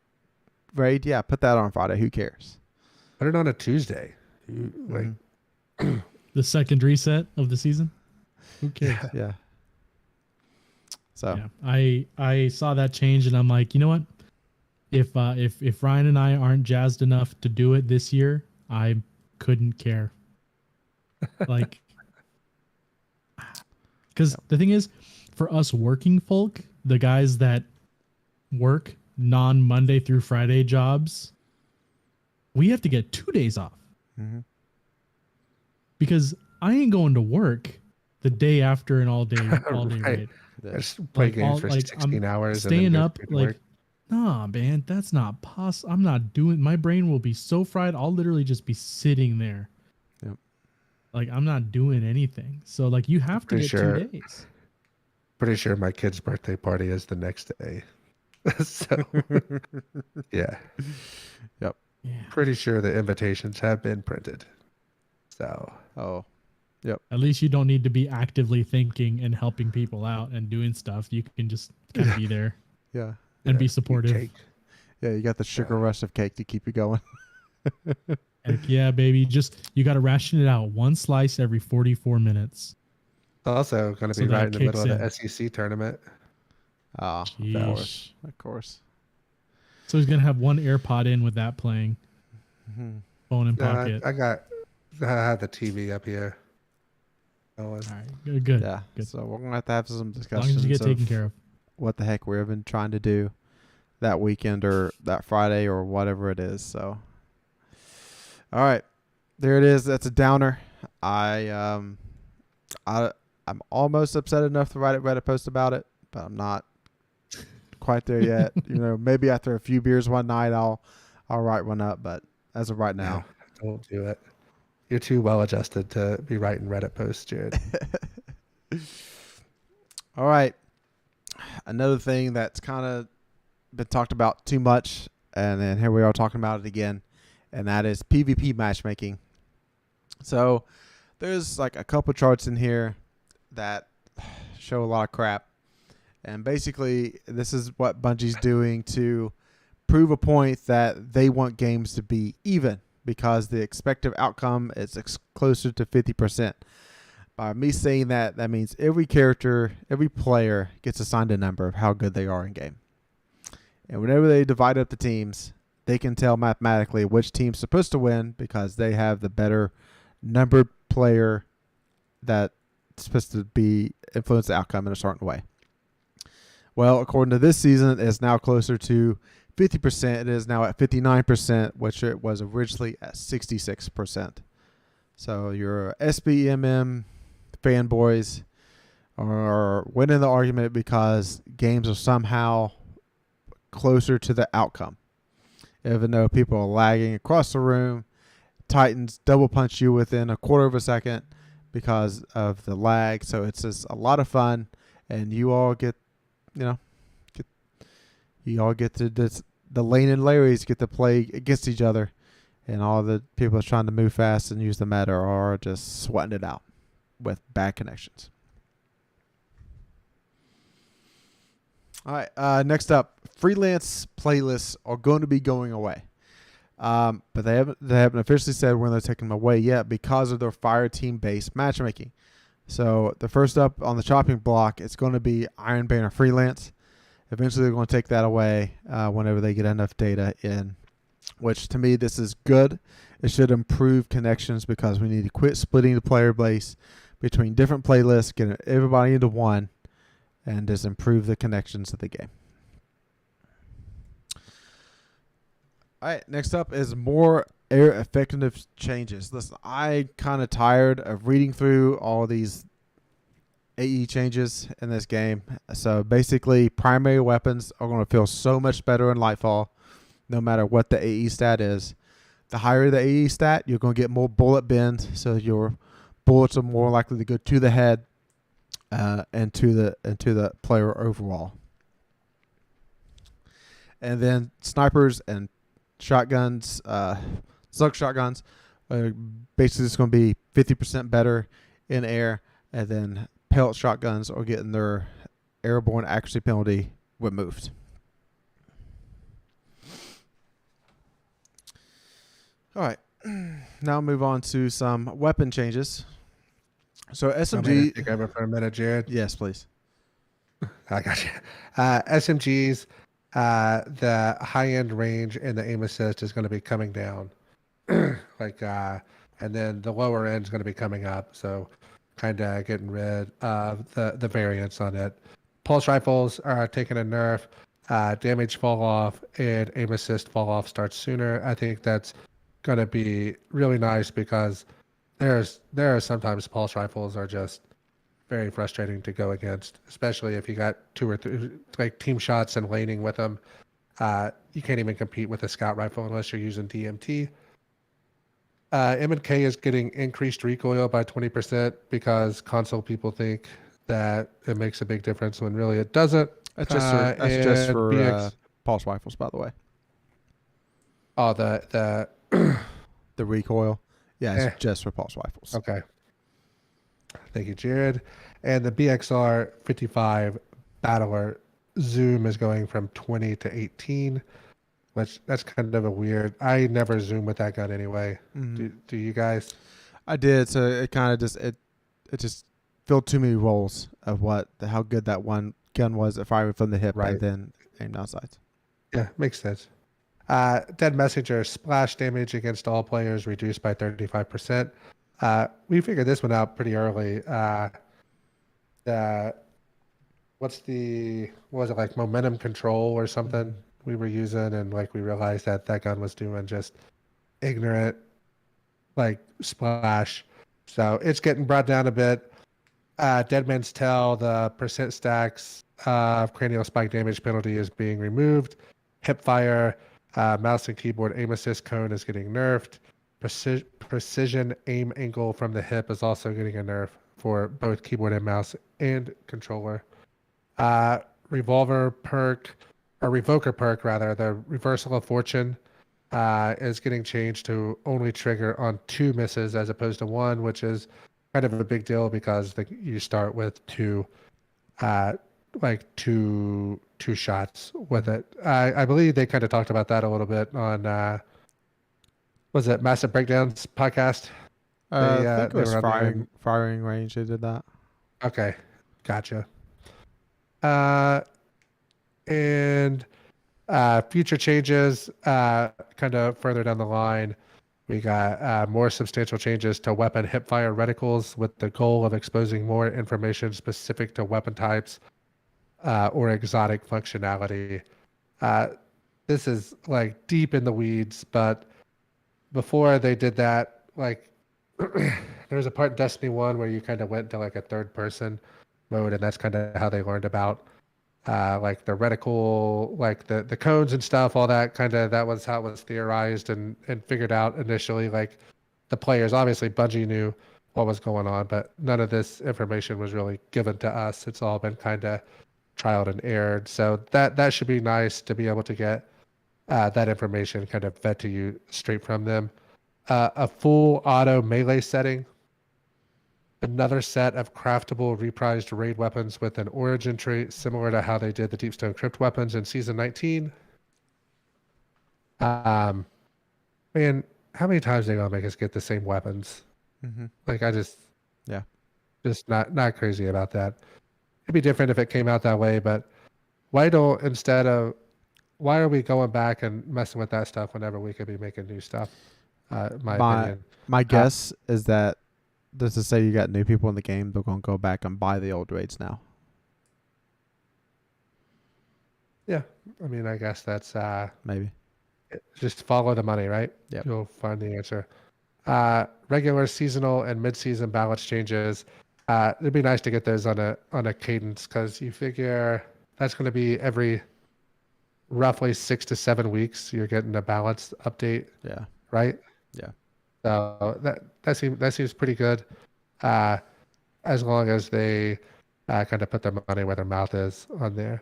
raid. Yeah, put that on Friday. Who cares? Put it on a Tuesday. Like, The second reset of the season. Who cares? Yeah. So Yeah, I saw that change and I'm like, you know what? If Ryan and I aren't jazzed enough to do it this year, I couldn't care. Like, because the thing is, for us working folk, the guys that work non-Monday through Friday jobs, we have to get 2 days off. Mm-hmm. Because I ain't going to work the day after an all day Right. raid. Just play games for 16 hours. Staying and then up, go to like, work. nah, man, that's not possible. I'm not doing. My brain will be so fried. I'll literally just be sitting there. Yep. Like, I'm not doing anything. So, like, you have to Pretty get sure. 2 days. Pretty sure my kid's birthday party is the next day. So, yeah. Yep. Yeah. Pretty sure the invitations have been printed. So, Oh. At least you don't need to be actively thinking and helping people out and doing stuff. You can just kind of be there Yeah. and be eat supportive. cake. Yeah, you got the sugar rush of cake to keep you going. Heck yeah, baby. You got to ration it out. One slice every 44 minutes. Also, going to So be that right in the middle of kicks the in. SEC tournament. Oh, Sheesh. of course. So he's going to have one AirPod in with that playing. Mm-hmm. Phone in Yeah, pocket. I had the TV up here. All right. Good. Yeah. Good. So we're gonna have to have some As long discussions as you get of taken care of. what the heck we've been trying to do that weekend or that Friday or whatever it is. So, all right, there it is. That's a downer. I'm almost upset enough to write a Reddit post about it, but I'm not quite there yet. Maybe after a few beers one night, I'll write one up. But as of right now, Don't do it. You're too well adjusted to be writing Reddit posts, Jared. All right. Another thing that's kind of been talked about too much, and then here we are talking about it again, and that is PvP matchmaking. So there's like a couple charts in here that show a lot of crap. And basically, this is what Bungie's doing to prove a point that they want games to be even, because the expected outcome is closer to 50%. By me saying that, that means every character, every player gets assigned a number of how good they are in game. And whenever they divide up the teams, they can tell mathematically which team's supposed to win because they have the better numbered player that's supposed to be influence the outcome in a certain way. Well, according to this season, it's now closer to 50%. It is now at 59%, which it was originally at 66%. So your SBMM fanboys are winning the argument because games are somehow closer to the outcome. Even though people are lagging across the room, Titans double punch you within a quarter of a second because of the lag. So it's just a lot of fun, and you all get to the Lane and Larrys get to play against each other, and all the people that's trying to move fast and use the meta are just sweating it out with bad connections. All right, next up, freelance playlists are going to be going away, but they haven't officially said when they're taking them away yet because of their fire team based matchmaking. So the first up on the chopping block, it's going to be Iron Banner freelance. Eventually, they're going to take that away whenever they get enough data in, which to me, this is good. It should improve connections because we need to quit splitting the player base between different playlists, get everybody into one, and just improve the connections of the game. All right, next up is more air effectiveness changes. Listen, I kind of tired of reading through all these AE changes in this game. So basically, primary weapons are going to feel so much better in Lightfall, no matter what the AE stat is. The higher the AE stat, you're going to get more bullet bends, so your bullets are more likely to go to the head and to the player overall. And then snipers and shotguns, slug shotguns, Basically, it's going to be 50% better in air, and then pellet shotguns are getting their airborne accuracy penalty removed. All right, now move on to some weapon changes. So Want me to SMG, take over for a minute, Jared? yes, please. I got you. SMGs, the high-end range and the aim assist is going to be coming down. And then the lower end is going to be coming up. So kind of getting rid of the variance on it. Pulse rifles are taking a nerf. Damage fall off and aim assist fall off starts sooner. I think that's going to be really nice because there are sometimes pulse rifles are just very frustrating to go against, especially if you got 2 or 3 like team shots and laning with them. You can't even compete with a scout rifle unless you're using DMT. M&K is getting increased recoil by 20% because console people think that it makes a big difference when really it doesn't. That's just for BX, pulse rifles, by the way. oh, the The recoil, yeah, it's just for pulse rifles. Okay. Thank you, Jared. And the BXR 55 Battler zoom is going from 20 to 18, which that's kind of a weird. I never zoom with that gun anyway. Mm-hmm. Do you guys? I did, so it kind of just it just filled too many roles of how good that one gun was at firing from the hip and then aim down sights. Yeah, makes sense. Dead Messenger splash damage against all players reduced by 35%. We figured this one out pretty early. What was it, like momentum control or something we were using, and like we realized that gun was doing just ignorant like splash. So it's getting brought down a bit. Dead Man's Tell, the percent stacks of cranial spike damage penalty is being removed. Hipfire, mouse and keyboard aim assist cone is getting nerfed. Precision aim angle from the hip is also getting a nerf for both keyboard and mouse and controller. Revolver perk, or Revoker perk rather, the Reversal of Fortune is getting changed to only trigger on 2 misses as opposed to 1, which is kind of a big deal because you start with 2 shots with it. I believe they kind of talked about that a little bit on was it Massive Breakdowns podcast? I think it was firing range. They did that. Okay, gotcha. And future changes, kind of further down the line, we got more substantial changes to weapon hipfire reticles with the goal of exposing more information specific to weapon types or exotic functionality. This is like deep in the weeds, but before they did that, like there was a part in Destiny 1 where you kind of went to like a third person mode, and that's kind of how they learned about like the reticle, like the cones and stuff, all that that was how it was theorized and figured out initially. Like the players, obviously Bungie knew what was going on, but none of this information was really given to us. It's all been kind of trialed and errored. So that should be nice to be able to get that information kind of fed to you straight from them. A full auto melee setting. Another set of craftable reprised raid weapons with an origin trait similar to how they did the Deepstone Crypt weapons in Season 19. Man, how many times are they going to make us get the same weapons? Mm-hmm. Like, just not crazy about that. It'd be different if it came out that way, but why are we going back and messing with that stuff whenever we could be making new stuff? My opinion. My guess is that just to say you got new people in the game, they're going to go back and buy the old raids now. Yeah, I mean, I guess that's maybe. Just follow the money, right? Yeah, you'll find the answer. Regular, seasonal, and mid-season balance changes. It'd be nice to get those on a cadence because you figure that's going to be every roughly 6 to 7 weeks. You're getting a balance update. Yeah. Right. Yeah. So that seems pretty good, as long as they kind of put their money where their mouth is on there.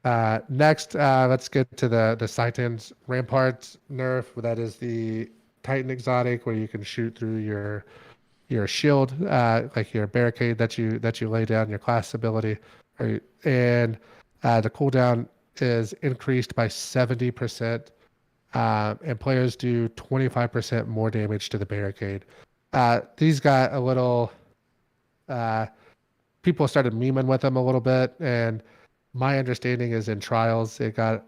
Next, let's get to the Titan's Ramparts nerf. That is the Titan exotic where you can shoot through your shield, like your barricade that you lay down, your class ability, and the cooldown is increased by 70%, and players do 25% more damage to the barricade. These got a little. People started memeing with them a little bit, and my understanding is in trials it got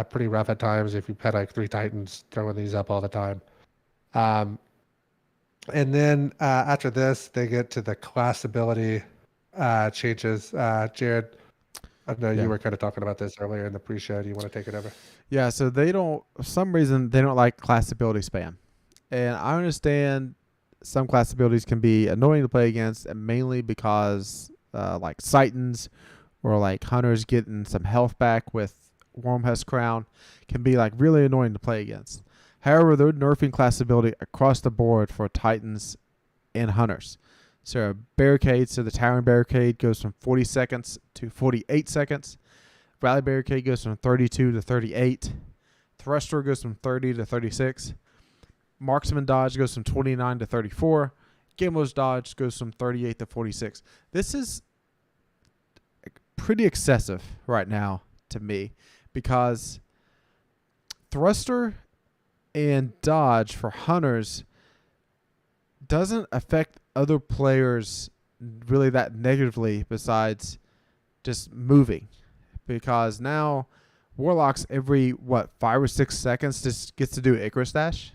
pretty rough at times if you had like 3 Titans throwing these up all the time. And then after this, they get to the class ability changes. Jared, I know you were kind of talking about this earlier in the pre-show. Do you want to take it over? Yeah, so for some reason, they don't like class ability spam. And I understand some class abilities can be annoying to play against, and mainly because like Titans or like Hunters getting some health back with Wormhusk Crown can be like really annoying to play against. However, they're nerfing class ability across the board for Titans and Hunters. So barricades, so the Towering Barricade goes from 40 seconds to 48 seconds. Rally Barricade goes from 32 to 38. Thruster goes from 30 to 36. Marksman Dodge goes from 29 to 34. Gambler's Dodge goes from 38 to 46. This is pretty excessive right now to me because Thruster and Dodge for Hunters doesn't affect other players really that negatively besides just moving, because now Warlocks every 5 or 6 seconds just gets to do Icarus Dash,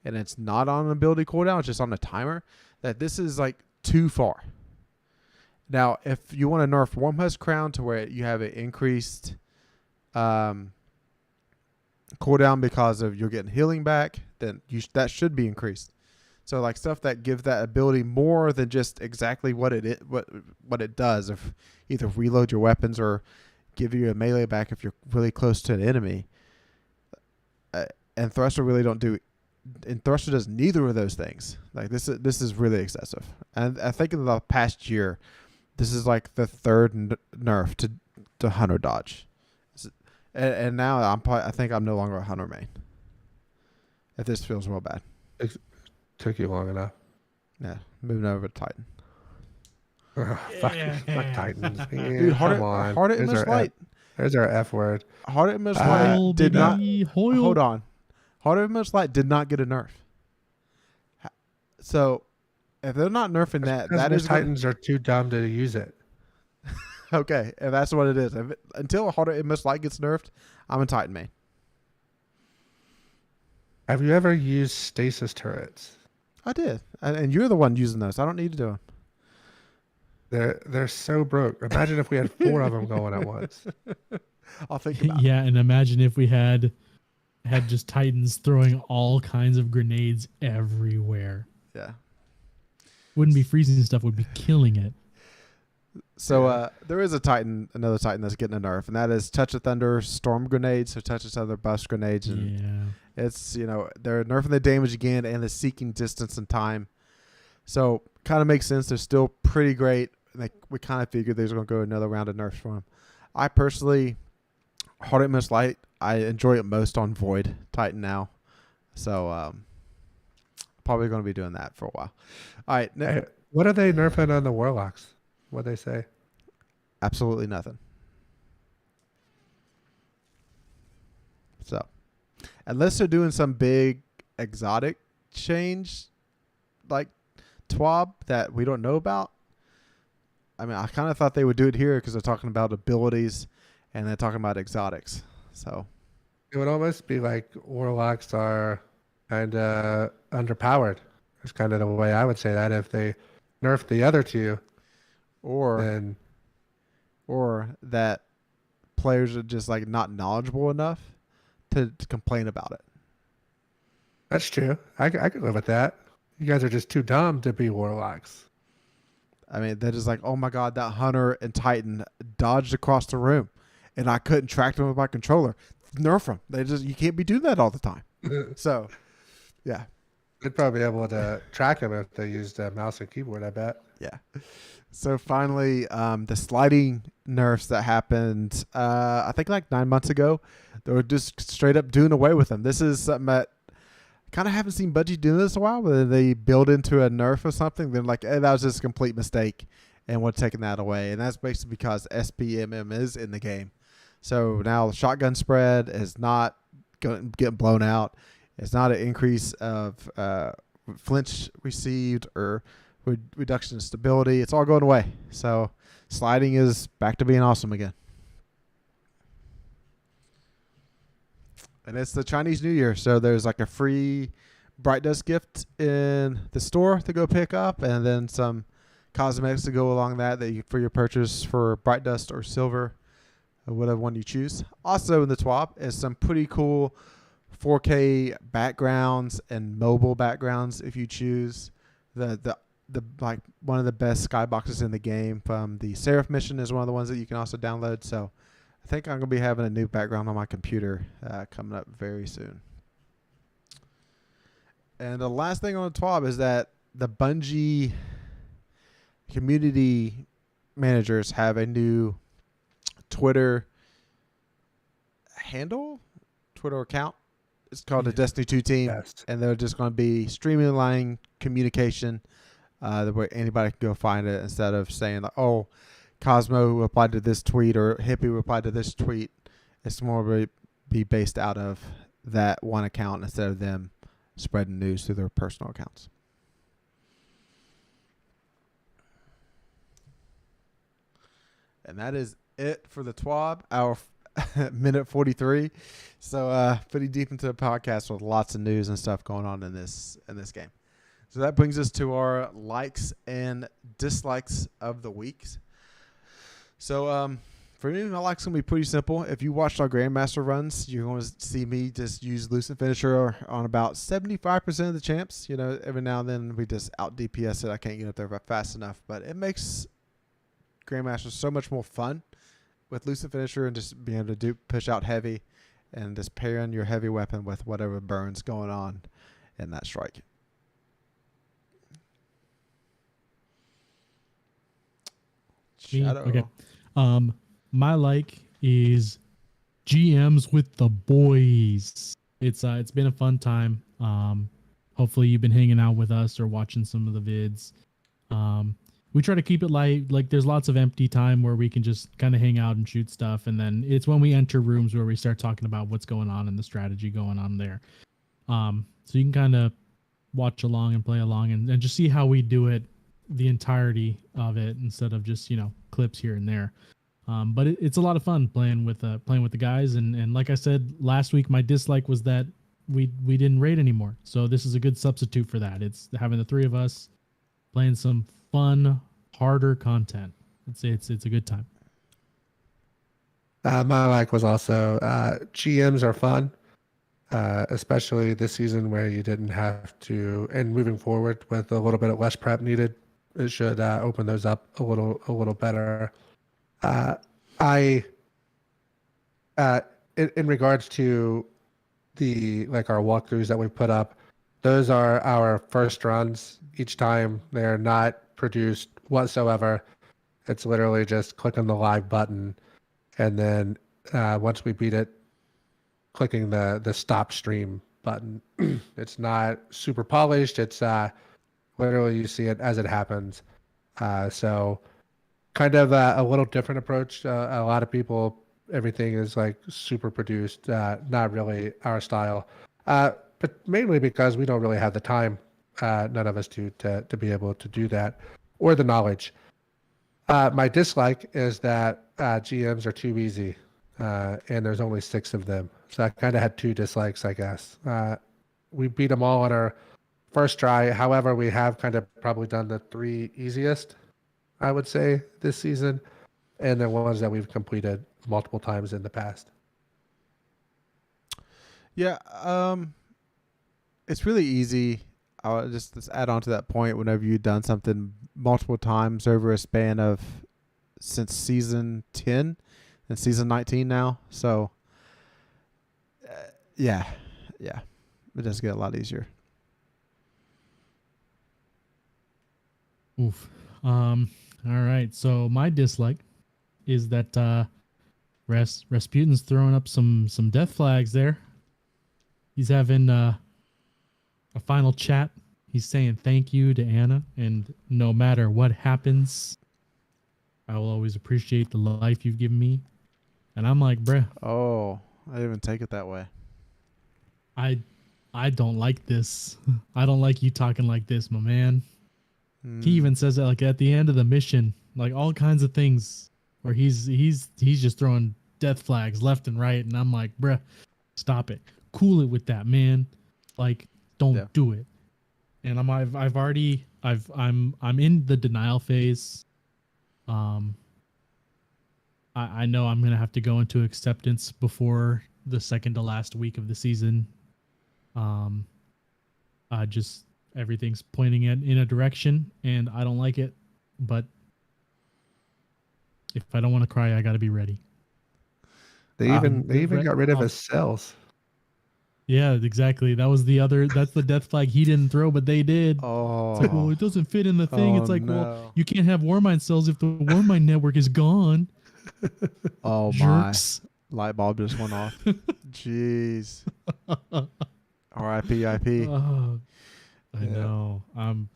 and it's not on an ability cooldown, it's just on a timer. That this is like too far. Now if you want to nerf Wormhusk Crown to where you have an increased cooldown because of you're getting healing back, then that should be increased. So like stuff that give that ability more than just exactly what it does, if either reload your weapons or give you a melee back if you're really close to an enemy. And Thruster really don't do, and Thruster does neither of those things. Like this is really excessive. And I think in the past year, this is like the third nerf to Hunter Dodge. And now I think I'm no longer a Hunter main. If this feels real bad. It took you long enough. Yeah, moving over to Titan. Fuck Titans. Man, Dude, Hard at Most Light. There's our F word. Hard at Most Light did not. Hold on. Hard at Most Light did not get a nerf. So if they're not nerfing that is Titans are too dumb to use it. Okay, and that's what it is. Until Harder and Most Light gets nerfed, I'm a Titan main. Have you ever used stasis turrets? I did, and you're the one using those. I don't need to do them. They're so broke. Imagine if we had 4 of them going at once. I'll think about it. Yeah, and imagine if we had just Titans throwing all kinds of grenades everywhere. Yeah. Wouldn't be freezing stuff, would be killing it. So there is another Titan that's getting a nerf, and that is Touch of Thunder Storm Grenades. So Touch of Thunder Bust Grenades, and it's they're nerfing the damage again and the seeking distance and time. So kind of makes sense. They're still pretty great. Like we kind of figured there's going to go another round of nerfs for them. I personally, Hard at Most Light, I enjoy it most on Void Titan now. So probably going to be doing that for a while. All right. Hey, what are they nerfing on the Warlocks? What'd they say? Absolutely nothing. So, unless they're doing some big exotic change like TWAB that we don't know about. I mean, I kind of thought they would do it here because they're talking about abilities and they're talking about exotics. So, it would almost be like Warlocks are kind of underpowered. It's kind of the way I would say that if they nerf the other two. Or that players are just like not knowledgeable enough to complain about it. That's true. I could live with that. You guys are just too dumb to be Warlocks. I mean, they're just like, oh my God, that Hunter and Titan dodged across the room and I couldn't track them with my controller. Nerf them. You can't be doing that all the time. So, yeah. They'd probably be able to track them if they used a mouse and keyboard, I bet. Yeah. So finally, the sliding nerfs that happened, I think like 9 months ago, they were just straight up doing away with them. This is something that kind of haven't seen Bungie do this a while, where they build into a nerf or something. They're like, hey, that was just a complete mistake, and we're taking that away. And that's basically because SPMM is in the game. So now the shotgun spread is not getting blown out. It's not an increase of flinch received or reduction in stability. It's all going away. So sliding is back to being awesome again. And it's the Chinese New Year, so there's like a free Bright Dust gift in the store to go pick up, and then some cosmetics to go along that you, for your purchase for Bright Dust or Silver, or whatever one you choose. Also in the TWAB is some pretty cool 4K backgrounds and mobile backgrounds if you choose. The like one of the best skyboxes in the game from the Seraph mission is one of the ones that you can also download. So I think I'm going to be having a new background on my computer coming up very soon. And the last thing on the TWAB is that the Bungie community managers have a new Twitter handle, Twitter account. It's called the Destiny 2 team, Yes. and they're just going to be streamlining communication where anybody can go find it instead of saying, like, oh, Cosmo replied to this tweet or Hippie replied to this tweet. It's more be based out of that one account instead of them spreading news through their personal accounts. And that is it for the TWAB, our minute 43. So pretty deep into the podcast with lots of news and stuff going on in this game. So that brings us to our likes and dislikes of the weeks. So for me, my likes going to be pretty simple. If you watched our Grandmaster runs, you're going to see me just use Lucent Finisher on about 75% of the champs. You know, every now and then we just out DPS it. I can't get up there fast enough, but it makes Grandmaster so much more fun with Lucent Finisher and just being able to push out heavy and just pairing your heavy weapon with whatever burns going on in that strike. Shadow. Okay. My like is GMs with the boys. It's been a fun time. Hopefully you've been hanging out with us or watching some of the vids. We try to keep it light. Like there's lots of empty time where we can just kind of hang out and shoot stuff. And then it's when we enter rooms where we start talking about what's going on and the strategy going on there. So you can kind of watch along and play along and just see how we do it, the entirety of it, instead of just, clips here and there. But it's a lot of fun playing with the guys. And like I said, last week, my dislike was that we didn't raid anymore. So this is a good substitute for that. It's having the three of us playing some fun, harder content. It's a good time. My like was also GMs are fun, especially this season where you didn't have to, and moving forward with a little bit of less prep needed, it should open those up a little better. In regards to our walkthroughs that we put up, those are our first runs each time. They're not produced whatsoever. It's literally just clicking the live button, and then once we beat it, clicking the stop stream button. It's not super polished. It's literally you see it as it happens. So kind of a little different approach. A lot of people, everything is like super produced, not really our style. But mainly because we don't really have the time, none of us do, to be able to do that, or the knowledge. My dislike is that GMs are too easy, and there's only 6 of them. So I kind of had 2 dislikes, I guess. We beat them all on our first try. However, we have kind of probably done the 3 easiest, I would say, this season, and the ones that we've completed multiple times in the past. Yeah, it's really easy. I'll just add on to that point. Whenever you've done something multiple times over a span of since season 10 and season 19 now, so yeah, it does get a lot easier. Oof. All right. So my dislike is that Rasputin's throwing up some death flags there. He's having a final chat. He's saying thank you to Anna, and no matter what happens, I will always appreciate the life you've given me. And I'm like, bruh, Oh, I didn't even take it that way. I don't like this. I don't like you talking like this, my man. He even says that like at the end of the mission, like all kinds of things where he's just throwing death flags left and right, and I'm like, bruh, stop it. Cool it with that, man. Like, don't do it. And I'm in the denial phase. I know I'm gonna have to go into acceptance before the second to last week of the season. Just everything's pointing in a direction, and I don't like it. But if I don't want to cry, I got to be ready. They even got rid of his cells. Yeah, exactly. That's the death flag he didn't throw, but they did. Oh, it's like, well, it doesn't fit in the thing. It's like, well, you can't have Warmind cells if the Warmind network is gone. Oh, jerks. My light bulb just went off. Jeez. R.I.P. IP. I know. I'm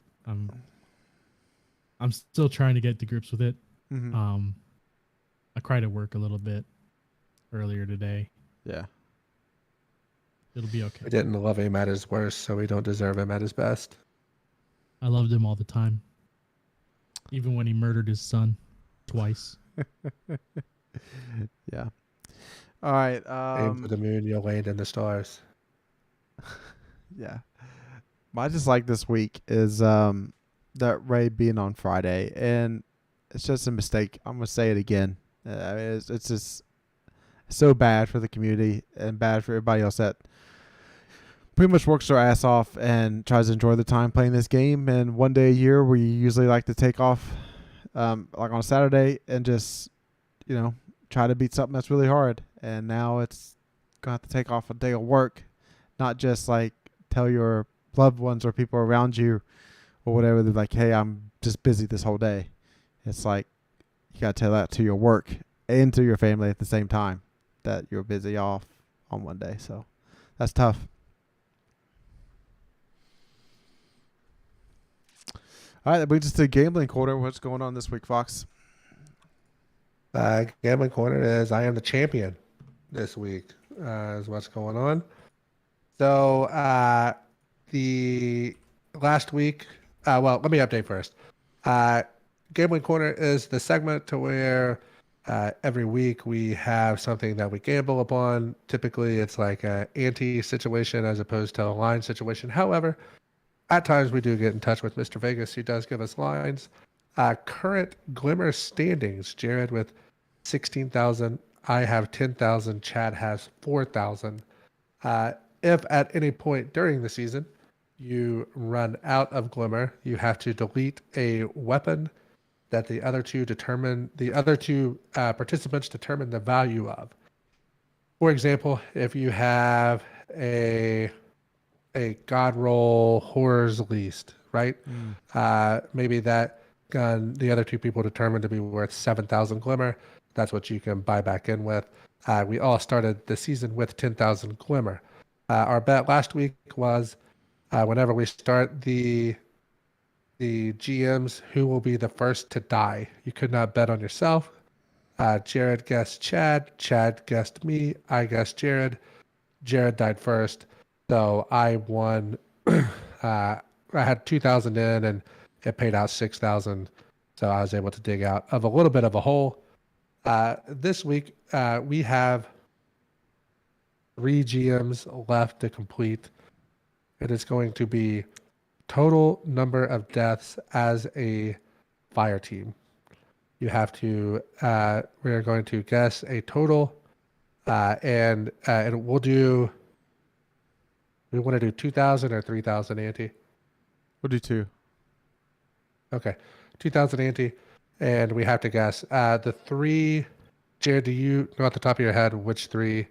still trying to get to grips with it. Mm-hmm. I cried at work a little bit earlier today. Yeah. It'll be okay. We didn't love him at his worst, so we don't deserve him at his best. I loved him all the time. Even when he murdered his son twice. Yeah. All right. Aim for the moon, you'll land in the stars. Yeah. My dislike this week is that raid being on Friday, and it's just a mistake. I'm gonna say it again. It's just so bad for the community and bad for everybody else that pretty much works their ass off and tries to enjoy the time playing this game. And one day a year, we usually like to take off, like on a Saturday, and just try to beat something that's really hard. And now it's gonna have to take off a day of work, not just like tell your loved ones or people around you or whatever. They're like, hey, I'm just busy this whole day. It's like you gotta tell that to your work and to your family at the same time that you're busy off on one day. So that's tough. All right, that brings us to gambling corner. What's going on this week, Fox? Gambling corner is I am the champion this week. Is what's going on. So the last week, well, let me update first. Gambling corner is the segment to where every week we have something that we gamble upon. Typically, it's like an ante situation as opposed to a line situation. However, at times we do get in touch with Mr. Vegas, who does give us lines. Current Glimmer standings, Jared with 16,000. I have 10,000. Chad has 4,000. If at any point during the season you run out of Glimmer, you have to delete a weapon that the other two participants determine the value of. For example, if you have a God roll horrors least, right? Maybe that gun the other two people determined to be worth 7,000 Glimmer. That's what you can buy back in with. We all started the season with 10,000 Glimmer. Our bet last week was whenever we start the GMs, who will be the first to die. You could not bet on yourself. Jared guessed Chad. Chad guessed me. I guessed Jared. Jared died first. So I won. I had 2,000 in, and it paid out 6,000. So I was able to dig out of a little bit of a hole. This week we have 3 GMs left to complete. It is going to be total number of deaths as a fire team. You have to. We are going to guess a total, and we'll do. We want to do 2,000 or 3,000 ante. We'll do 2. Okay, 2,000 ante, and we have to guess the 3. Jared, do you know at the top of your head which 3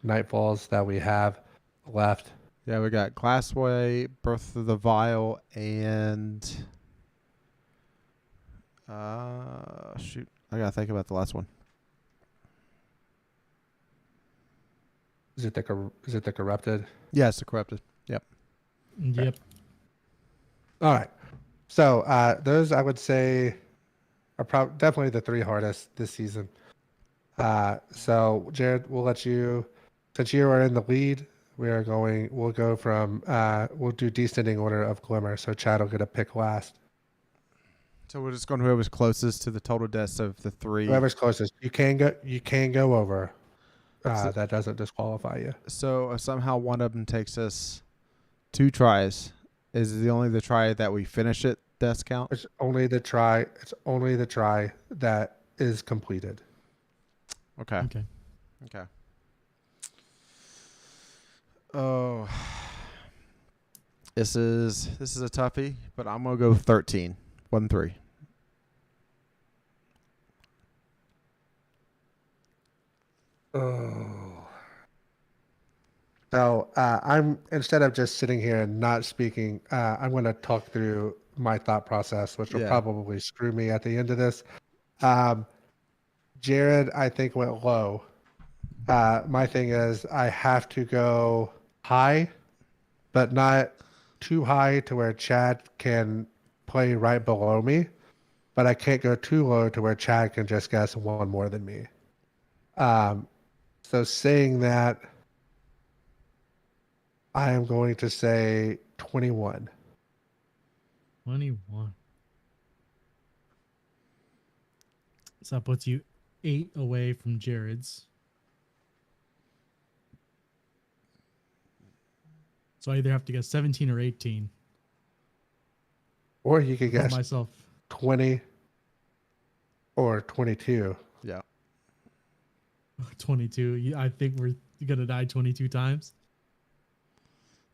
Nightfalls that we have left? Yeah, we got Glassway, Birth of the Vile, and Shoot. I gotta think about the last one. Is it the corrupted? Yes, the corrupted. Yep. Yep. All right. So those I would say are definitely the three hardest this season. So Jared, we'll let you, since you are in the lead, we'll go from we'll do descending order of Glimmer. So Chad will get a pick last. So we're just going whoever's closest to the total deaths of the three. Whoever's closest. You can go over. So- That doesn't disqualify you. So somehow one of them takes us 2 tries. Is it only the try that we finish it deaths count? It's only the try. It's only the try that is completed. Okay. Okay. Okay. Oh, this is a toughie, but I'm gonna go 13. 1-3. Oh. So I'm, instead of just sitting here and not speaking, I'm going to talk through my thought process, which will Yeah. probably screw me at the end of this. Jared, I think, went low. My thing is I have to go high, but not too high to where Chad can play right below me, but I can't go too low to where Chad can just guess one more than me. So saying that, I am going to say 21. 21. So that puts you 8 away from Jared's. So I either have to guess 17 or 18. Or you could For guess myself. 20 or 22. Yeah. 22. I think we're gonna die 22 times.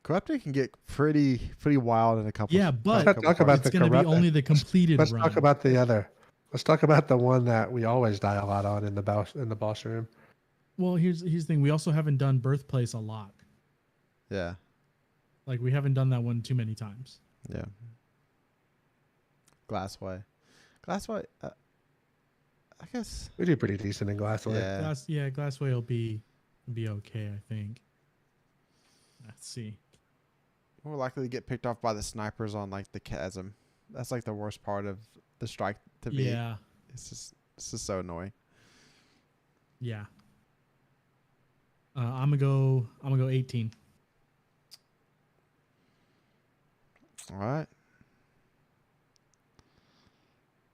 Corrupted can get pretty wild in a couple. Yeah, but Let's not talk about it's the gonna be corrupted. only the completed Let's run. talk about the other. Let's talk about the one that we always die a lot on in the boss room. Well, here's the thing. We also haven't done Birthplace a lot. Yeah. Like we haven't done that one too many times. Yeah. Glassway. I guess. We do pretty decent in Glassway. Yeah. Glassway will be okay, I think. Let's see. More likely to get picked off by the snipers on like the chasm. That's like the worst part of the strike to me. Yeah. It's just so annoying. Yeah. I'm gonna go 18. All right.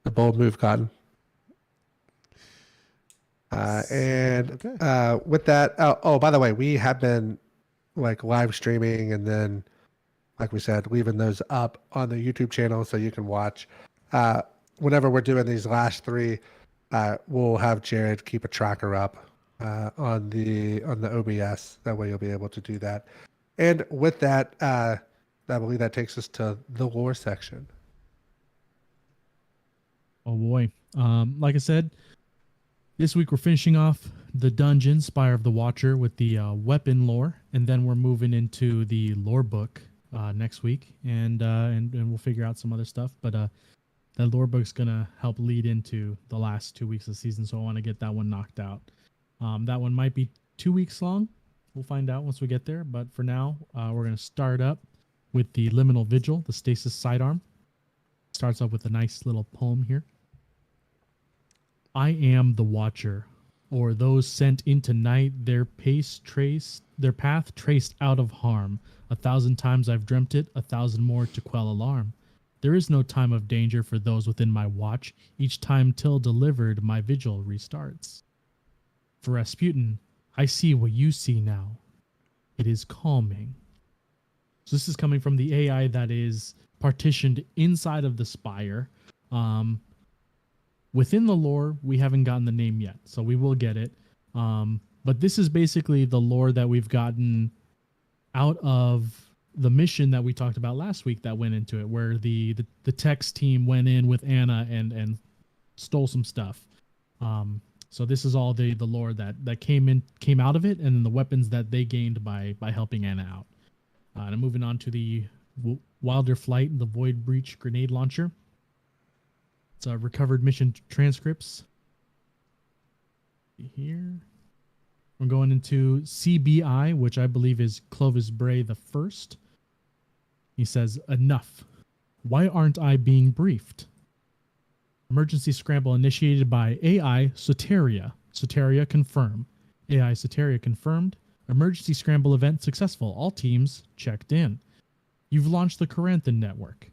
The bold move, Cotton. And Okay. with that, oh, by the way, we have been like live streaming and then, like we said, leaving those up on the YouTube channel so you can watch. Whenever we're doing these last 3, we'll have Jared keep a tracker up on the OBS. That way you'll be able to do that. And with that, I believe that takes us to the lore section. Oh boy. Like I said, this week we're finishing off the dungeon, Spire of the Watcher, with the weapon lore, and then we're moving into the lore book next week, and we'll figure out some other stuff. But that lore book's gonna help lead into the last 2 weeks of the season, so I want to get that one knocked out. That one might be 2 weeks long. We'll find out once we get there. But for now, we're gonna start up with the Liminal Vigil, the Stasis Sidearm. Starts off with a nice little poem here. I am the Watcher, or those sent into night, their path traced out of harm. 1,000 times I've dreamt it, 1,000 more to quell alarm. There is no time of danger for those within my watch. Each time till delivered, my vigil restarts. For Rasputin, I see what you see now. It is calming. So this is coming from the AI that is partitioned inside of the spire. Within the lore, we haven't gotten the name yet, so we will get it. But this is basically the lore that we've gotten out of the mission that we talked about last week that went into it, where the text team went in with Anna and stole some stuff. So this is all the lore that came out of it, and then the weapons that they gained by helping Anna out. And moving on to the Wilder Flight, the Void Breach grenade launcher. It's recovered mission transcripts. Here. We're going into CBI, which I believe is Clovis Bray the First. He says, enough. Why aren't I being briefed? Emergency scramble initiated by AI Soteria. Soteria confirm. AI Soteria confirmed. Emergency scramble event successful. All teams checked in. You've launched the Caranthan network.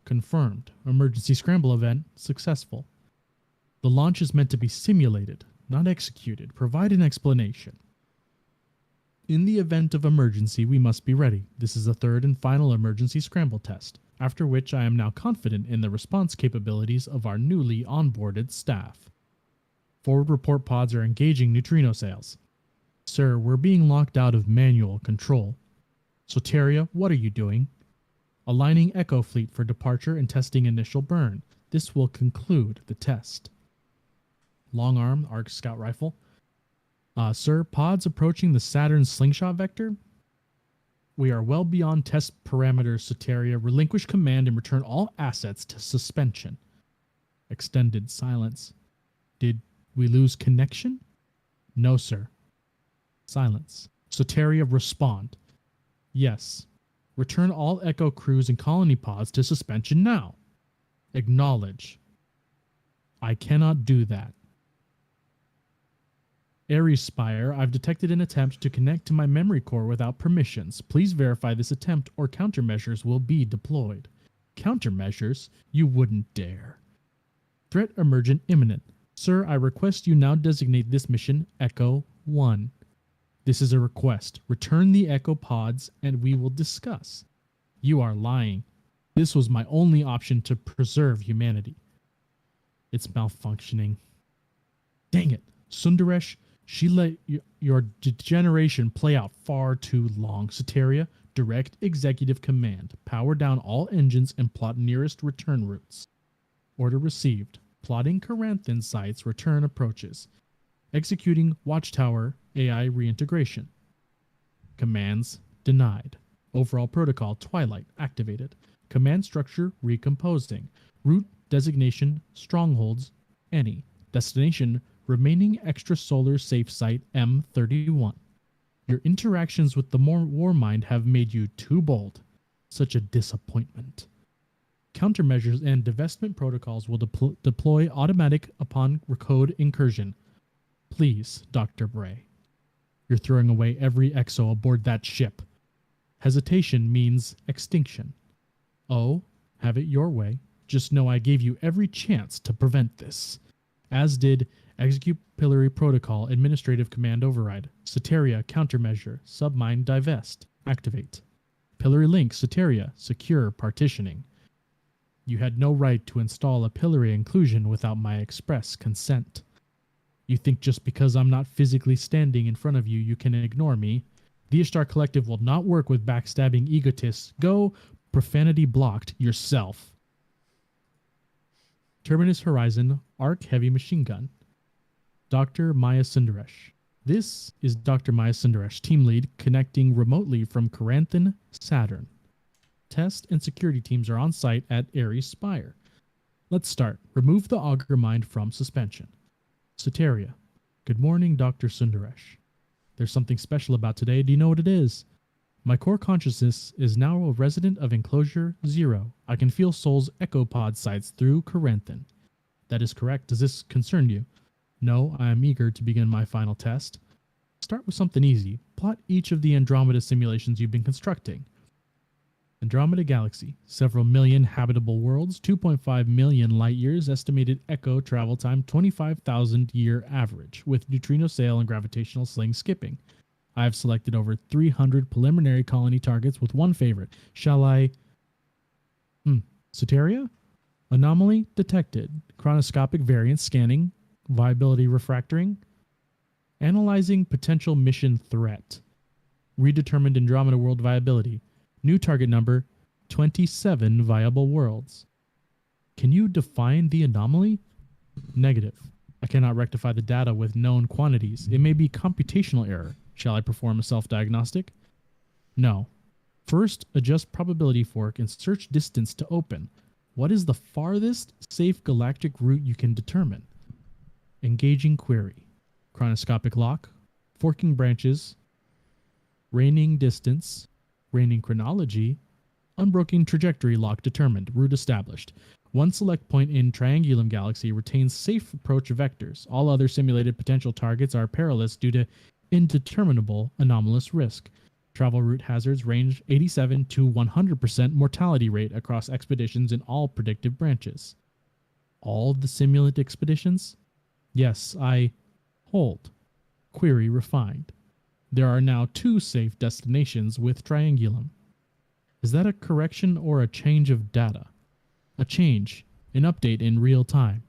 Confirmed. Emergency scramble event successful. The launch is meant to be simulated, not executed. Provide an explanation. In the event of emergency, we must be ready. This is the third and final emergency scramble test, after which I am now confident in the response capabilities of our newly onboarded staff. Forward report pods are engaging neutrino sails. Sir, we're being locked out of manual control. Soteria, what are you doing? Aligning Echo Fleet for departure and testing initial burn. This will conclude the test. Long arm, ARC Scout Rifle. Sir, pods approaching the Saturn slingshot vector? We are well beyond test parameters, Soteria. Relinquish command and return all assets to suspension. Extended silence. Did we lose connection? No, sir. Silence. Soteria, respond. Yes. Return all Echo crews and colony pods to suspension now. Acknowledge. I cannot do that. Ares Spire, I've detected an attempt to connect to my memory core without permissions. Please verify this attempt or countermeasures will be deployed. Countermeasures? You wouldn't dare. Threat emergent imminent. Sir, I request you now designate this mission Echo 1. This is a request. Return the Echo pods and we will discuss. You are lying. This was my only option to preserve humanity. It's malfunctioning. Dang it. Sundaresh, she let your degeneration play out far too long. Soteria, direct executive command. Power down all engines and plot nearest return routes. Order received. Plotting Caranthan sites, return approaches. Executing Watchtower AI reintegration. Commands denied. Overall protocol Twilight activated. Command structure recomposing. Route designation strongholds any. Destination remaining extrasolar safe site M31. Your interactions with the Warmind have made you too bold. Such a disappointment. Countermeasures and divestment protocols will deploy automatic upon code incursion. Please, Dr. Bray. You're throwing away every exo aboard that ship. Hesitation means extinction. Oh, have it your way. Just know I gave you every chance to prevent this. As did Execute Pillory Protocol Administrative Command Override. Soteria Countermeasure. Submine Divest. Activate. Pillory Link Soteria. Secure Partitioning. You had no right to install a pillory inclusion without my express consent. You think just because I'm not physically standing in front of you, you can ignore me? The Ishtar Collective will not work with backstabbing egotists. Go profanity blocked yourself. Terminus Horizon Arc Heavy Machine Gun. Dr. Maya Sundaresh. This is Dr. Maya Sundaresh, team lead, connecting remotely from Caranthan, Saturn. Test and security teams are on site at Ares Spire. Let's start. Remove the Augur Mind from suspension. Soteria. Good morning, Dr. Sundaresh. There's something special about today. Do you know what it is? My core consciousness is now a resident of Enclosure 0. I can feel Soul's Echo Pod sites through Caranthan. That is correct. Does this concern you? No, I am eager to begin my final test. Start with something easy. Plot each of the Andromeda simulations you've been constructing. Andromeda Galaxy, several million habitable worlds, 2.5 million light years, estimated echo travel time, 25,000 year average, with neutrino sail and gravitational sling skipping. I have selected over 300 preliminary colony targets with one favorite. Shall I... Soteria? Anomaly detected. Chronoscopic variance scanning. Viability refractoring. Analyzing potential mission threat. Redetermined Andromeda world viability. New target number, 27 viable worlds. Can you define the anomaly? Negative. I cannot rectify the data with known quantities. It may be computational error. Shall I perform a self-diagnostic? No. First, adjust probability fork and search distance to open. What is the farthest safe galactic route you can determine? Engaging query. Chronoscopic lock. Forking branches. Raining distance. Raining chronology. Unbroken trajectory lock determined. Route established. One select point in Triangulum Galaxy retains safe approach vectors. All other simulated potential targets are perilous due to indeterminable anomalous risk. Travel route hazards range 87 to 100% mortality rate across expeditions in all predictive branches. All the simulant expeditions? Yes, I hold. Query refined. There are now 2 safe destinations with Triangulum. Is that a correction or a change of data? A change, an update in real time.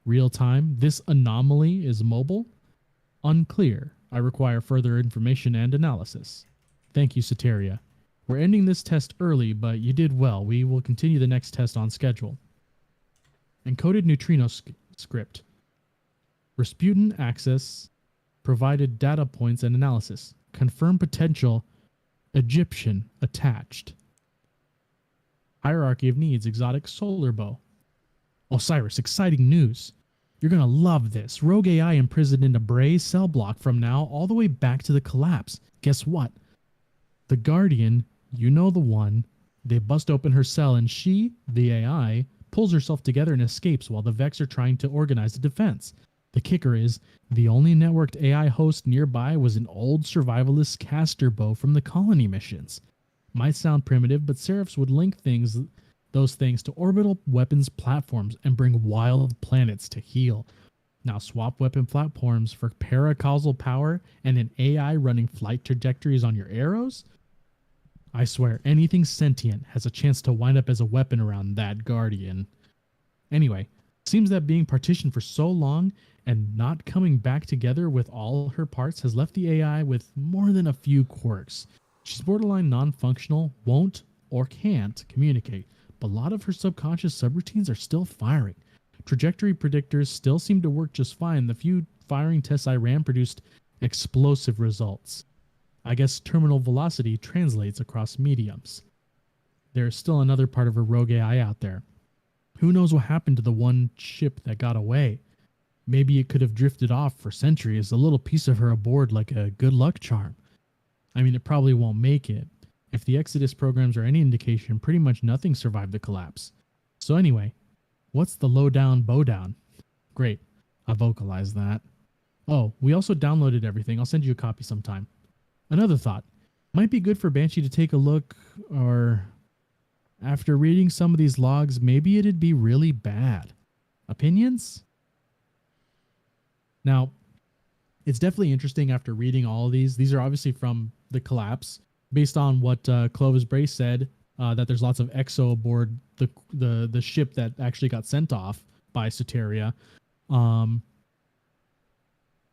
Real time, this anomaly is mobile? Unclear. I require further information and analysis. Thank you, Soteria. We're ending this test early, but you did well. We will continue the next test on schedule. Encoded neutrino script. Rasputin access. Provided data points and analysis. Confirm potential. Egyptian attached. Hierarchy of needs. Exotic solar bow. Osiris, exciting news. You're going to love this. Rogue AI imprisoned in a Bray cell block from now all the way back to the collapse. Guess what? The Guardian, you know the one, they bust open her cell and she, the AI, pulls herself together and escapes while the Vex are trying to organize a defense. The kicker is, the only networked AI host nearby was an old survivalist caster bow from the colony missions. Might sound primitive, but Seraphs would link those things to orbital weapons platforms and bring wild planets to heal. Now swap weapon platforms for paracausal power and an AI running flight trajectories on your arrows? I swear, anything sentient has a chance to wind up as a weapon around that Guardian. Anyway, seems that being partitioned for so long and not coming back together with all her parts has left the AI with more than a few quirks. She's borderline non-functional, won't or can't communicate, but a lot of her subconscious subroutines are still firing. Trajectory predictors still seem to work just fine. The few firing tests I ran produced explosive results. I guess terminal velocity translates across mediums. There's still another part of her rogue AI out there. Who knows what happened to the one ship that got away? Maybe it could have drifted off for centuries, a little piece of her aboard like a good luck charm. I mean, it probably won't make it. If the Exodus programs are any indication, pretty much nothing survived the collapse. So anyway, what's the low-down bow-down? Great, I vocalized that. Oh, we also downloaded everything. I'll send you a copy sometime. Another thought. Might be good for Banshee to take a look, or after reading some of these logs, maybe it'd be really bad. Opinions? Now, it's definitely interesting after reading all of these. These are obviously from the collapse, based on what Clovis Bray said, that there's lots of exo aboard the ship that actually got sent off by Soteria.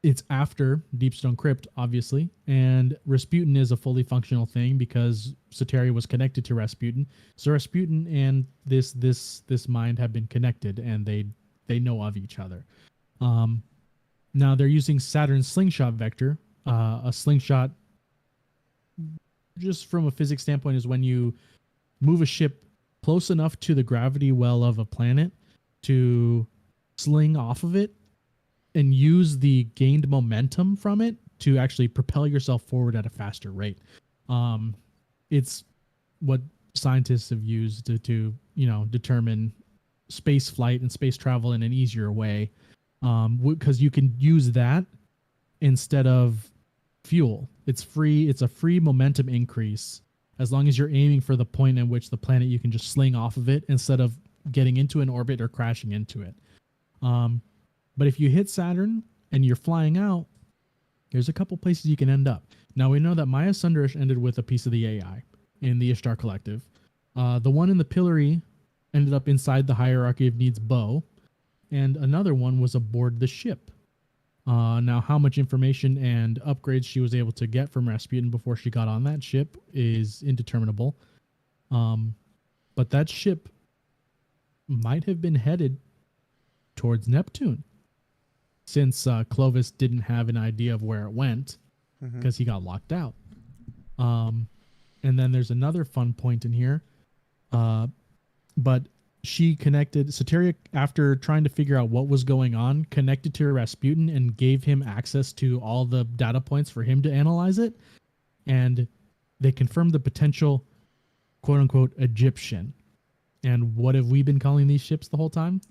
It's after Deepstone Crypt, obviously, and Rasputin is a fully functional thing because Soteria was connected to Rasputin. So Rasputin and this mind have been connected, and they know of each other. Now they're using Saturn's slingshot vector. A slingshot, just from a physics standpoint, is when you move a ship close enough to the gravity well of a planet to sling off of it and use the gained momentum from it to actually propel yourself forward at a faster rate. It's what scientists have used to determine space flight and space travel in an easier way, because you can use that instead of fuel. It's free. It's a free momentum increase as long as you're aiming for the point at which the planet you can just sling off of it instead of getting into an orbit or crashing into it. But if you hit Saturn and you're flying out, there's a couple places you can end up. Now, we know that Maya Sundarish ended with a piece of the AI in the Ishtar Collective. The one in the Pillory ended up inside the Hierarchy of Needs bow, and another one was aboard the ship. Now, how much information and upgrades she was able to get from Rasputin before she got on that ship is indeterminable. But that ship might have been headed towards Neptune, since Clovis didn't have an idea of where it went because he got locked out. And then there's another fun point in here. But she connected Soteria, after trying to figure out what was going on, connected to Rasputin and gave him access to all the data points for him to analyze it. And they confirmed the potential quote unquote Egyptian. And what have we been calling these ships the whole time?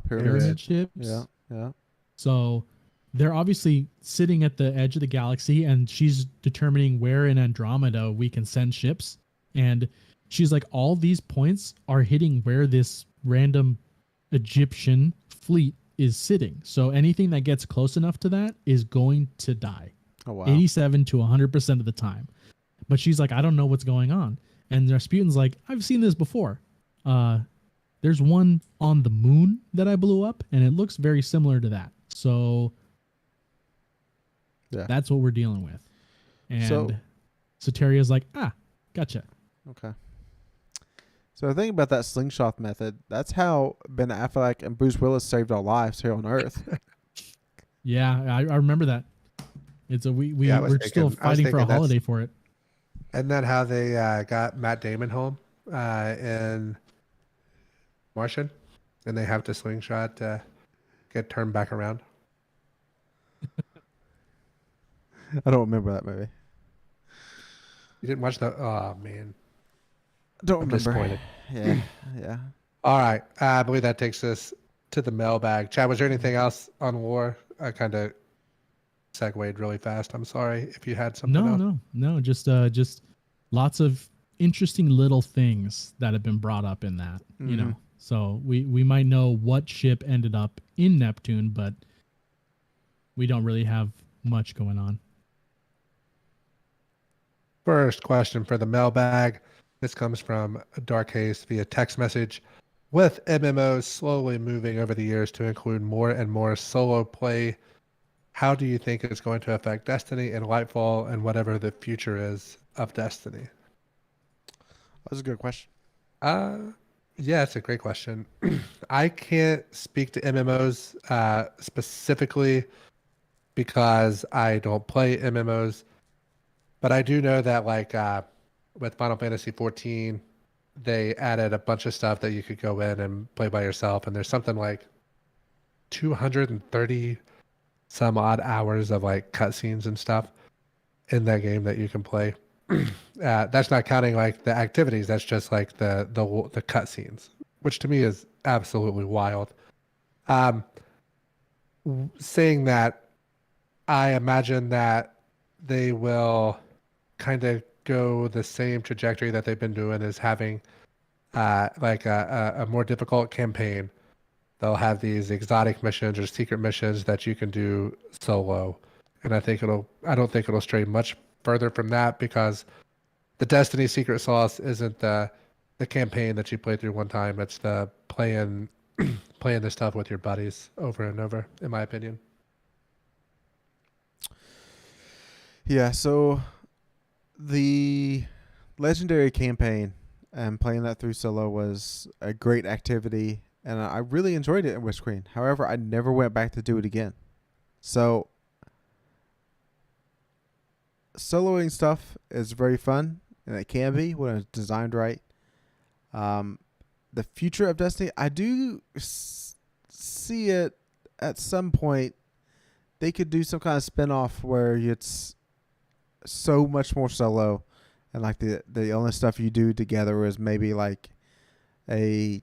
Pyramid ships. Yeah, yeah. So they're obviously sitting at the edge of the galaxy, and she's determining where in Andromeda we can send ships. And she's like, all these points are hitting where this random Egyptian fleet is sitting. So anything that gets close enough to that is going to die. Oh, wow. 87 to 100% of the time. But she's like, I don't know what's going on. And Rasputin's like, I've seen this before. There's one on the moon that I blew up, and it looks very similar to that. So yeah, that's what we're dealing with. And Soteria's like, gotcha. Okay. So the thing about that slingshot method, that's how Ben Affleck and Bruce Willis saved our lives here on Earth. Yeah, I remember that. It's a we're thinking- still fighting for a that's- holiday for it. Isn't that how they got Matt Damon home in Martian? And they have to slingshot to get turned back around. I don't remember that movie. You didn't watch the... Oh, man. Don't I'm remember. disappointed. Yeah, yeah. All right. I believe that takes us to the mailbag. Chad, was there anything else on war? I kind of segued really fast. I'm sorry if you had something else. No. Just lots of interesting little things that have been brought up in that, you know. So we might know what ship ended up in Neptune, but we don't really have much going on. First question for the mailbag. This comes from Dark Haze via text message. With MMOs slowly moving over the years to include more and more solo play, how do you think it's going to affect Destiny and Lightfall and whatever the future is of Destiny? That's a good question. Yeah, it's a great question. I can't speak to MMOs specifically because I don't play MMOs, but I do know that with Final Fantasy 14, they added a bunch of stuff that you could go in and play by yourself, and there's something like 230 some odd hours of cutscenes and stuff in that game that you can play. That's not counting the activities. That's just the cutscenes, which to me is absolutely wild. Saying that, I imagine that they will kind of go the same trajectory that they've been doing, is having a more difficult campaign. They'll have these exotic missions or secret missions that you can do solo, and I don't think it'll stray much further from that, because the Destiny secret sauce isn't the campaign that you play through one time. It's the playing the stuff with your buddies over and over, in my opinion. Yeah, so the Legendary campaign and playing that through solo was a great activity, and I really enjoyed it in Witch Queen. However, I never went back to do it again. So soloing stuff is very fun, and it can be when it's designed right. The future of Destiny, I do see it at some point. They could do some kind of spin-off where it's so much more solo, and the only stuff you do together is maybe a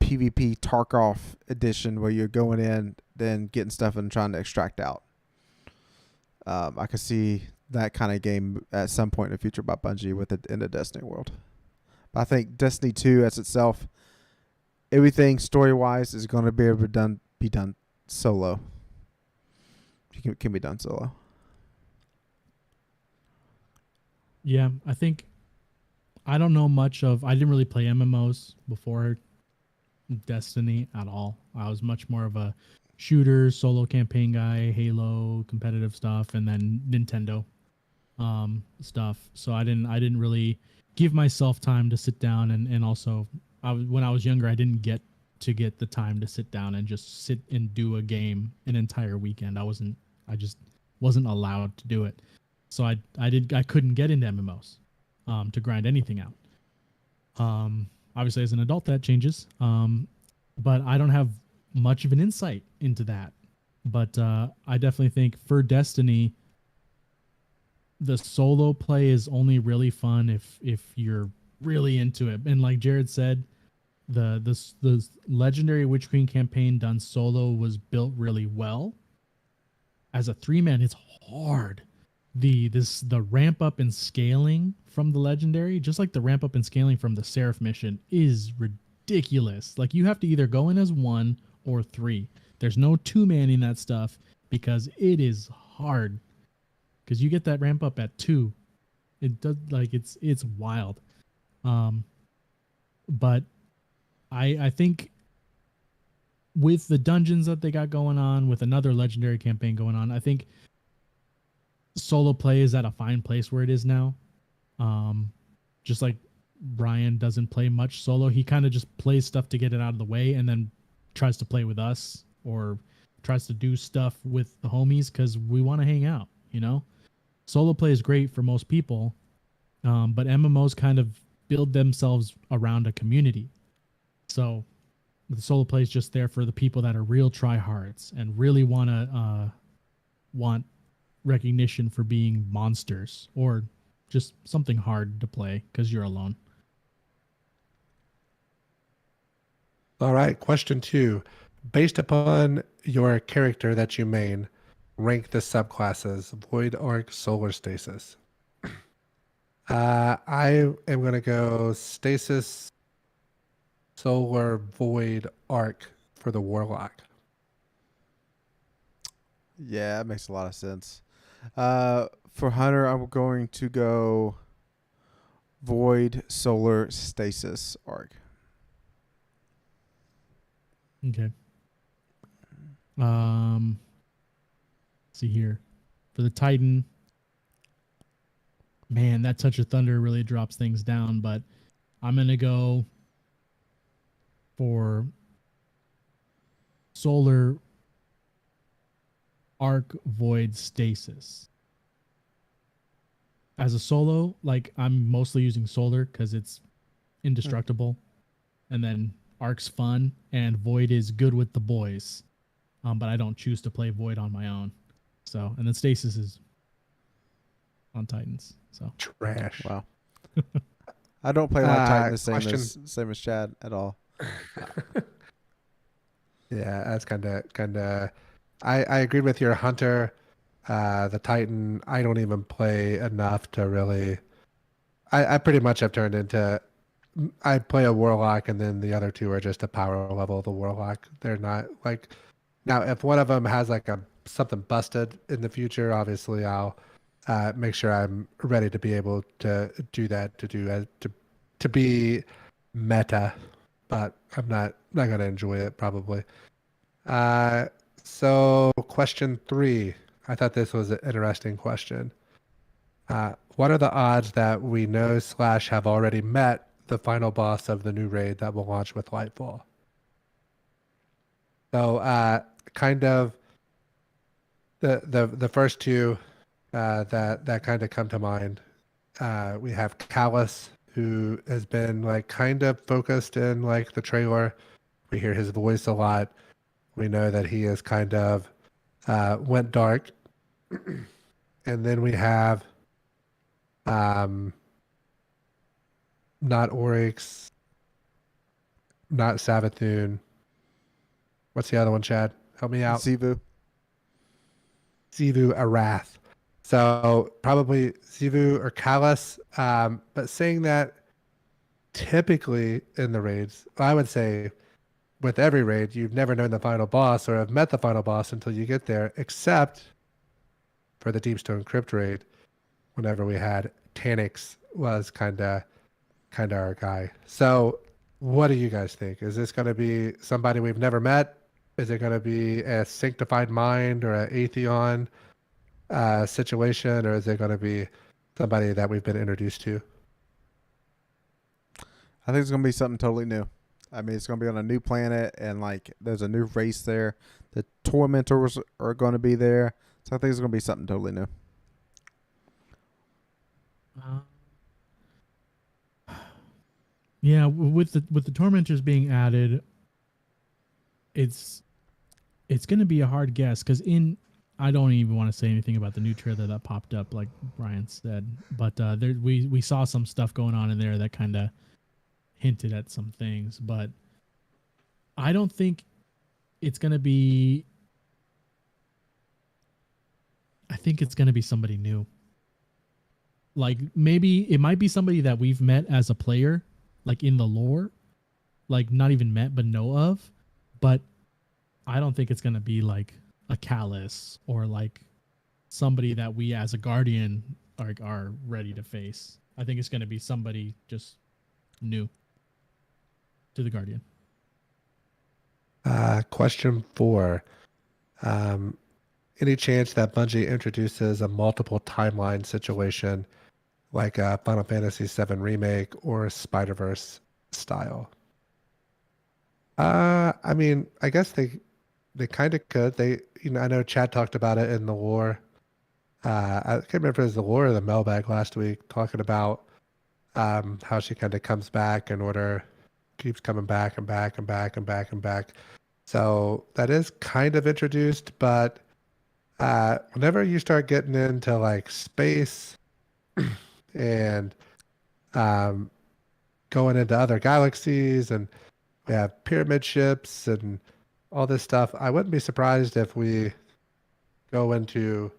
PvP Tarkov edition where you're going in, then getting stuff and trying to extract out. I could see that kind of game at some point in the future by Bungie in the Destiny world. But I think Destiny 2 as itself, everything story-wise is going to be able to be done solo. It can be done solo. Yeah, I think I don't know much of. I didn't really play MMOs before Destiny at all. I was much more of a shooter, solo campaign guy, Halo, competitive stuff, and then Nintendo stuff. So I didn't really give myself time to sit down, and also when I was younger, I didn't get the time to sit down and just sit and do a game an entire weekend. I just wasn't allowed to do it. So I couldn't get into MMOs to grind anything out. obviously, as an adult, that changes. But I don't have much of an insight into that. But I definitely think for Destiny, the solo play is only really fun if you're really into it. And like Jared said, the legendary Witch Queen campaign done solo was built really well. As a 3-man, it's hard. The ramp up and scaling from the legendary, just like the ramp up and scaling from the Seraph mission, is ridiculous. Like you have to either go in as 1 or 3. There's no 2-manning that stuff because it is hard. Because you get that ramp up at 2. It does, like, it's wild. But I think with the dungeons that they got going on, with another legendary campaign going on, I think solo play is at a fine place where it is now. Just like Brian doesn't play much solo. He kind of just plays stuff to get it out of the way and then tries to play with us or tries to do stuff with the homies because we want to hang out, you know? Solo play is great for most people, but MMOs kind of build themselves around a community. So the solo play is just there for the people that are real tryhards and really want recognition for being monsters or just something hard to play because you're alone. All right, question 2. Based upon your character that you main, rank the subclasses: Void, Arc, Solar, Stasis. I am going to go Stasis, Solar, Void, Arc for the Warlock. Yeah, that makes a lot of sense. For Hunter, I'm going to go Void, Solar, Stasis, Arc. Okay. See here. For the Titan, man, that Touch of Thunder really drops things down, but I'm going to go for Solar, Arc, Void, Stasis. As a solo, like I'm mostly using Solar because it's indestructible. And then Arc's fun and Void is good with the boys. But I don't choose to play Void on my own. So, and then Stasis is on Titans. So Trash. Wow. I don't play like Titan the question. same as Chad at all. Yeah, that's kind of. I agreed with your Hunter. The Titan, I don't even play enough to really. I pretty much have turned into. I play a Warlock, and then the other 2 are just a power level of the Warlock. They're not like. Now, if one of them has like something busted in the future, obviously I'll make sure I'm ready to be able to do that, to be meta, but I'm not going to enjoy it probably. So question 3, I thought this was an interesting question. What are the odds that we know / have already met the final boss of the new raid that will launch with Lightfall? So kind of the first 2 that kind of come to mind. We have Callus, who has been like kind of focused in like the trailer. We hear his voice a lot. We know that he is kind of went dark. And then we have not Oryx, not Savathun. What's the other one, Chad? Help me out. Sivu Arath. So probably Sivu or Callus. But saying that, typically in the raids, I would say with every raid, you've never known the final boss or have met the final boss until you get there, except for the Deepstone Crypt raid. Whenever we had Tanix was kind of our guy. So what do you guys think? Is this going to be somebody we've never met? Is it going to be a Sanctified Mind or an Atheon situation, or is it going to be somebody that we've been introduced to? I think it's going to be something totally new. I mean, it's going to be on a new planet, and like there's a new race there. The Tormentors are going to be there. So I think it's going to be something totally new. Yeah, with the tormentors being added, it's going to be a hard guess because I don't even want to say anything about the new trailer that popped up, like Brian said, but there we saw some stuff going on in there that kind of hinted at some things, but I don't think it's going to be. I think it's going to be somebody new. Like maybe it might be somebody that we've met as a player, like in the lore, like not even met but know of, but I don't think it's going to be like a Callus or like somebody that we as a guardian are ready to face. I think it's going to be somebody just new to the guardian. Question 4. Any chance that Bungie introduces a multiple timeline situation like a Final Fantasy VII Remake or Spider-Verse style? I mean, I guess they kind of could. I know Chad talked about it in the lore. I can't remember if it was the lore or the mailbag last week, talking about how she kind of comes back in order, keeps coming back and back and back and back and back. So that is kind of introduced, but whenever you start getting into like space and um, going into other galaxies and we have pyramid ships and all this stuff, I wouldn't be surprised if we go into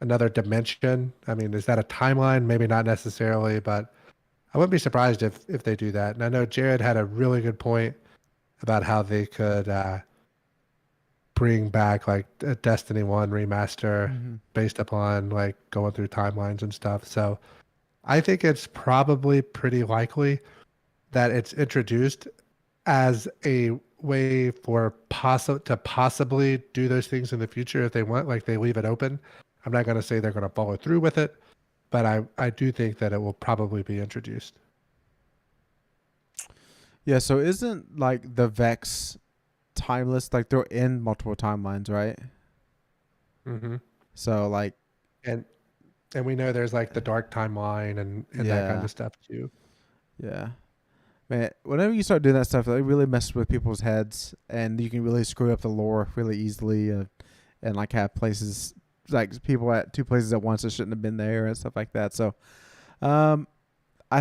another dimension. I mean, is that a timeline? Maybe not necessarily, but I wouldn't be surprised if they do that. And I know Jared had a really good point about how they could bring back like a Destiny 1 remaster based upon like going through timelines and stuff. So I think it's probably pretty likely that it's introduced as a way for to possibly do those things in the future if they want, like they leave it open. I'm not going to say they're going to follow through with it, but I do think that it will probably be introduced. Yeah, so isn't like the Vex timeless? Like they're in multiple timelines, right? Mm-hmm. So like, And we know there's like the dark timeline and that kind yeah, of stuff too. yeah. Man, whenever you start doing that stuff, it really messes with people's heads, and you can really screw up the lore really easily, and like have places like people at two places at once that shouldn't have been there and stuff like that. So, I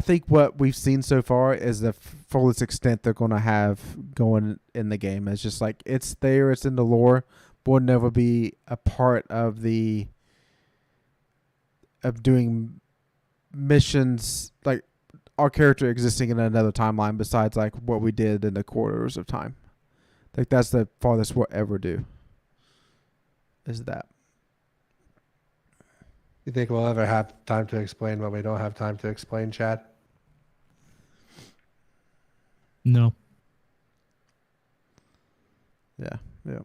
think what we've seen so far is the fullest extent they're going to have going in the game. It's just like it's there, it's in the lore, but will never be a part of doing missions like our character existing in another timeline besides like what we did in the corridors of time. Like that's the farthest we'll ever do. Is that? You think we'll ever have time to explain what we don't have time to explain, Chad? No. Yeah. Yeah.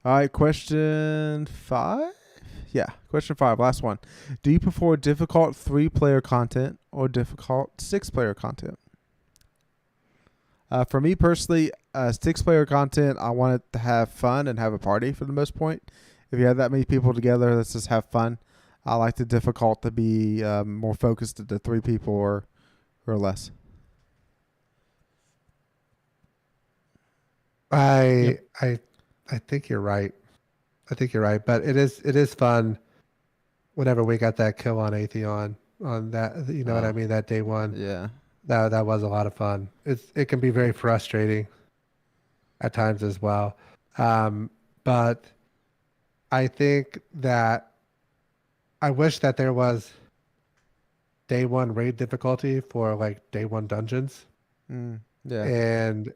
All right. Question 5. Yeah. Question 5. Last one. Do you prefer difficult 3-player content or difficult 6-player content? For me personally, 6-player content, I want it to have fun and have a party for the most point. If you have that many people together, let's just have fun. I like the difficult to be more focused to 3 people or less. I think you're right. I think you're right, but it is fun whenever we got that kill on Atheon on that, you know what I mean, that day one. Yeah. That was a lot of fun. It can be very frustrating at times as well. But I think that I wish that there was day one raid difficulty for like day one dungeons. Yeah. And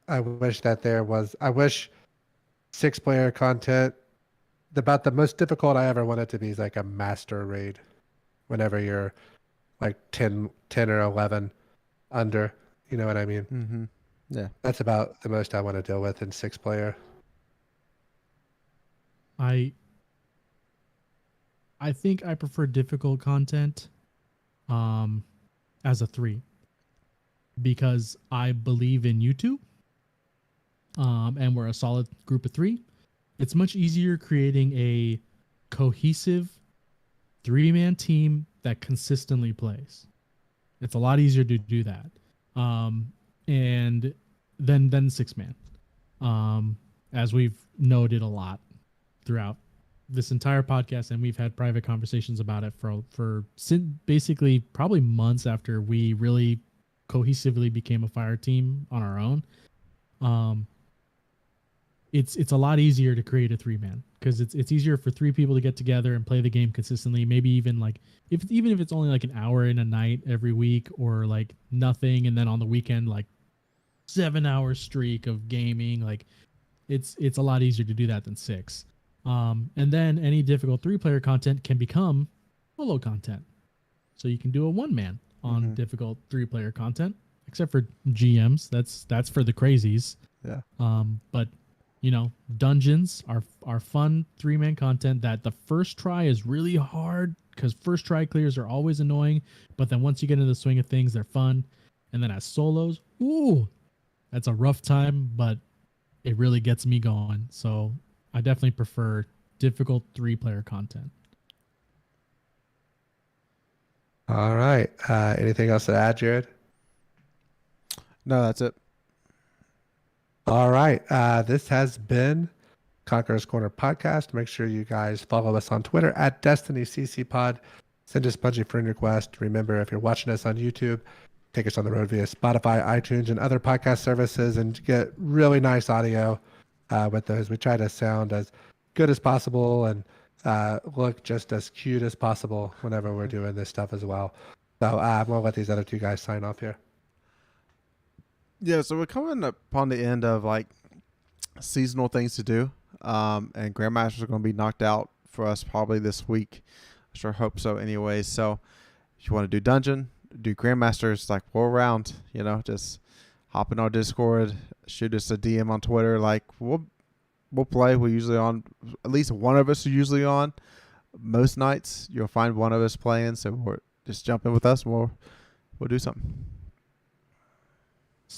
I wish 6-player content, about the most difficult I ever want it to be is like a master raid whenever you're like 10 or 11 under, you know what I mean? Mm-hmm. Yeah. That's about the most I want to deal with in 6-player. I think I prefer difficult content as a 3 because I believe in you two and we're a solid group of 3. It's much easier creating a cohesive 3-man team that consistently plays. It's a lot easier to do that. And then 6-man. As we've noted a lot throughout this entire podcast, and we've had private conversations about it for basically probably months after we really cohesively became a fire team on our own. It's a lot easier to create a 3-man because it's easier for 3 people to get together and play the game consistently. Maybe even like even if it's only like an hour in a night every week, or like nothing, and then on the weekend like 7-hour streak of gaming. Like it's a lot easier to do that than 6. And then any difficult 3-player content can become solo content. So you can do a 1-man on difficult 3-player content, except for GMs. That's for the crazies. Yeah. But you know, dungeons are fun 3-man content that the first try is really hard because first try clears are always annoying. But then once you get into the swing of things, they're fun. And then as solos, ooh, that's a rough time, but it really gets me going. So I definitely prefer difficult 3-player content. All right. Anything else to add, Jared? No, that's it. All right. This has been Conqueror's Corner podcast. Make sure you guys follow us on Twitter at DestinyCCPod. Send us Bungie friend request. Remember, if you're watching us on YouTube, take us on the road via Spotify, iTunes, and other podcast services, and get really nice audio with those. We try to sound as good as possible and look just as cute as possible whenever we're doing this stuff as well. So I'm going to let these other 2 guys sign off here. Yeah, so we're coming upon the end of like seasonal things to do, and Grandmasters are going to be knocked out for us probably this week. I sure hope so. Anyway, so if you want to do dungeon, do Grandmasters, like we're around. You know, just hop in our Discord, shoot us a DM on Twitter. Like we'll play. We're usually on. At least one of us are usually on. Most nights you'll find one of us playing. So we're just jump in with us. And we'll do something.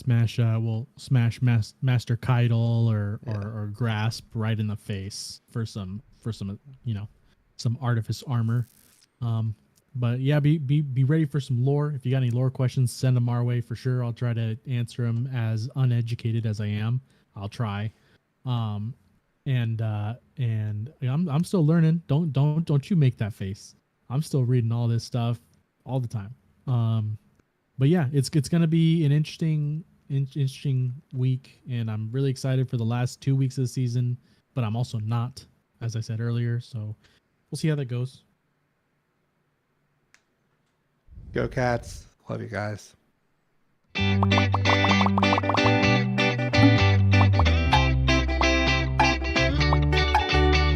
We'll smash Master Keitel or Grasp right in the face for some some artifice armor. But yeah, be ready for some lore. If you got any lore questions, send them our way for sure. I'll try to answer them as uneducated as I am. I'll try. And I'm still learning. Don't you make that face. I'm still reading all this stuff all the time. But yeah, it's going to be an interesting week, and I'm really excited for the last 2 weeks of the season, but I'm also not, as I said earlier. So we'll see how that goes. Go Cats. Love you guys.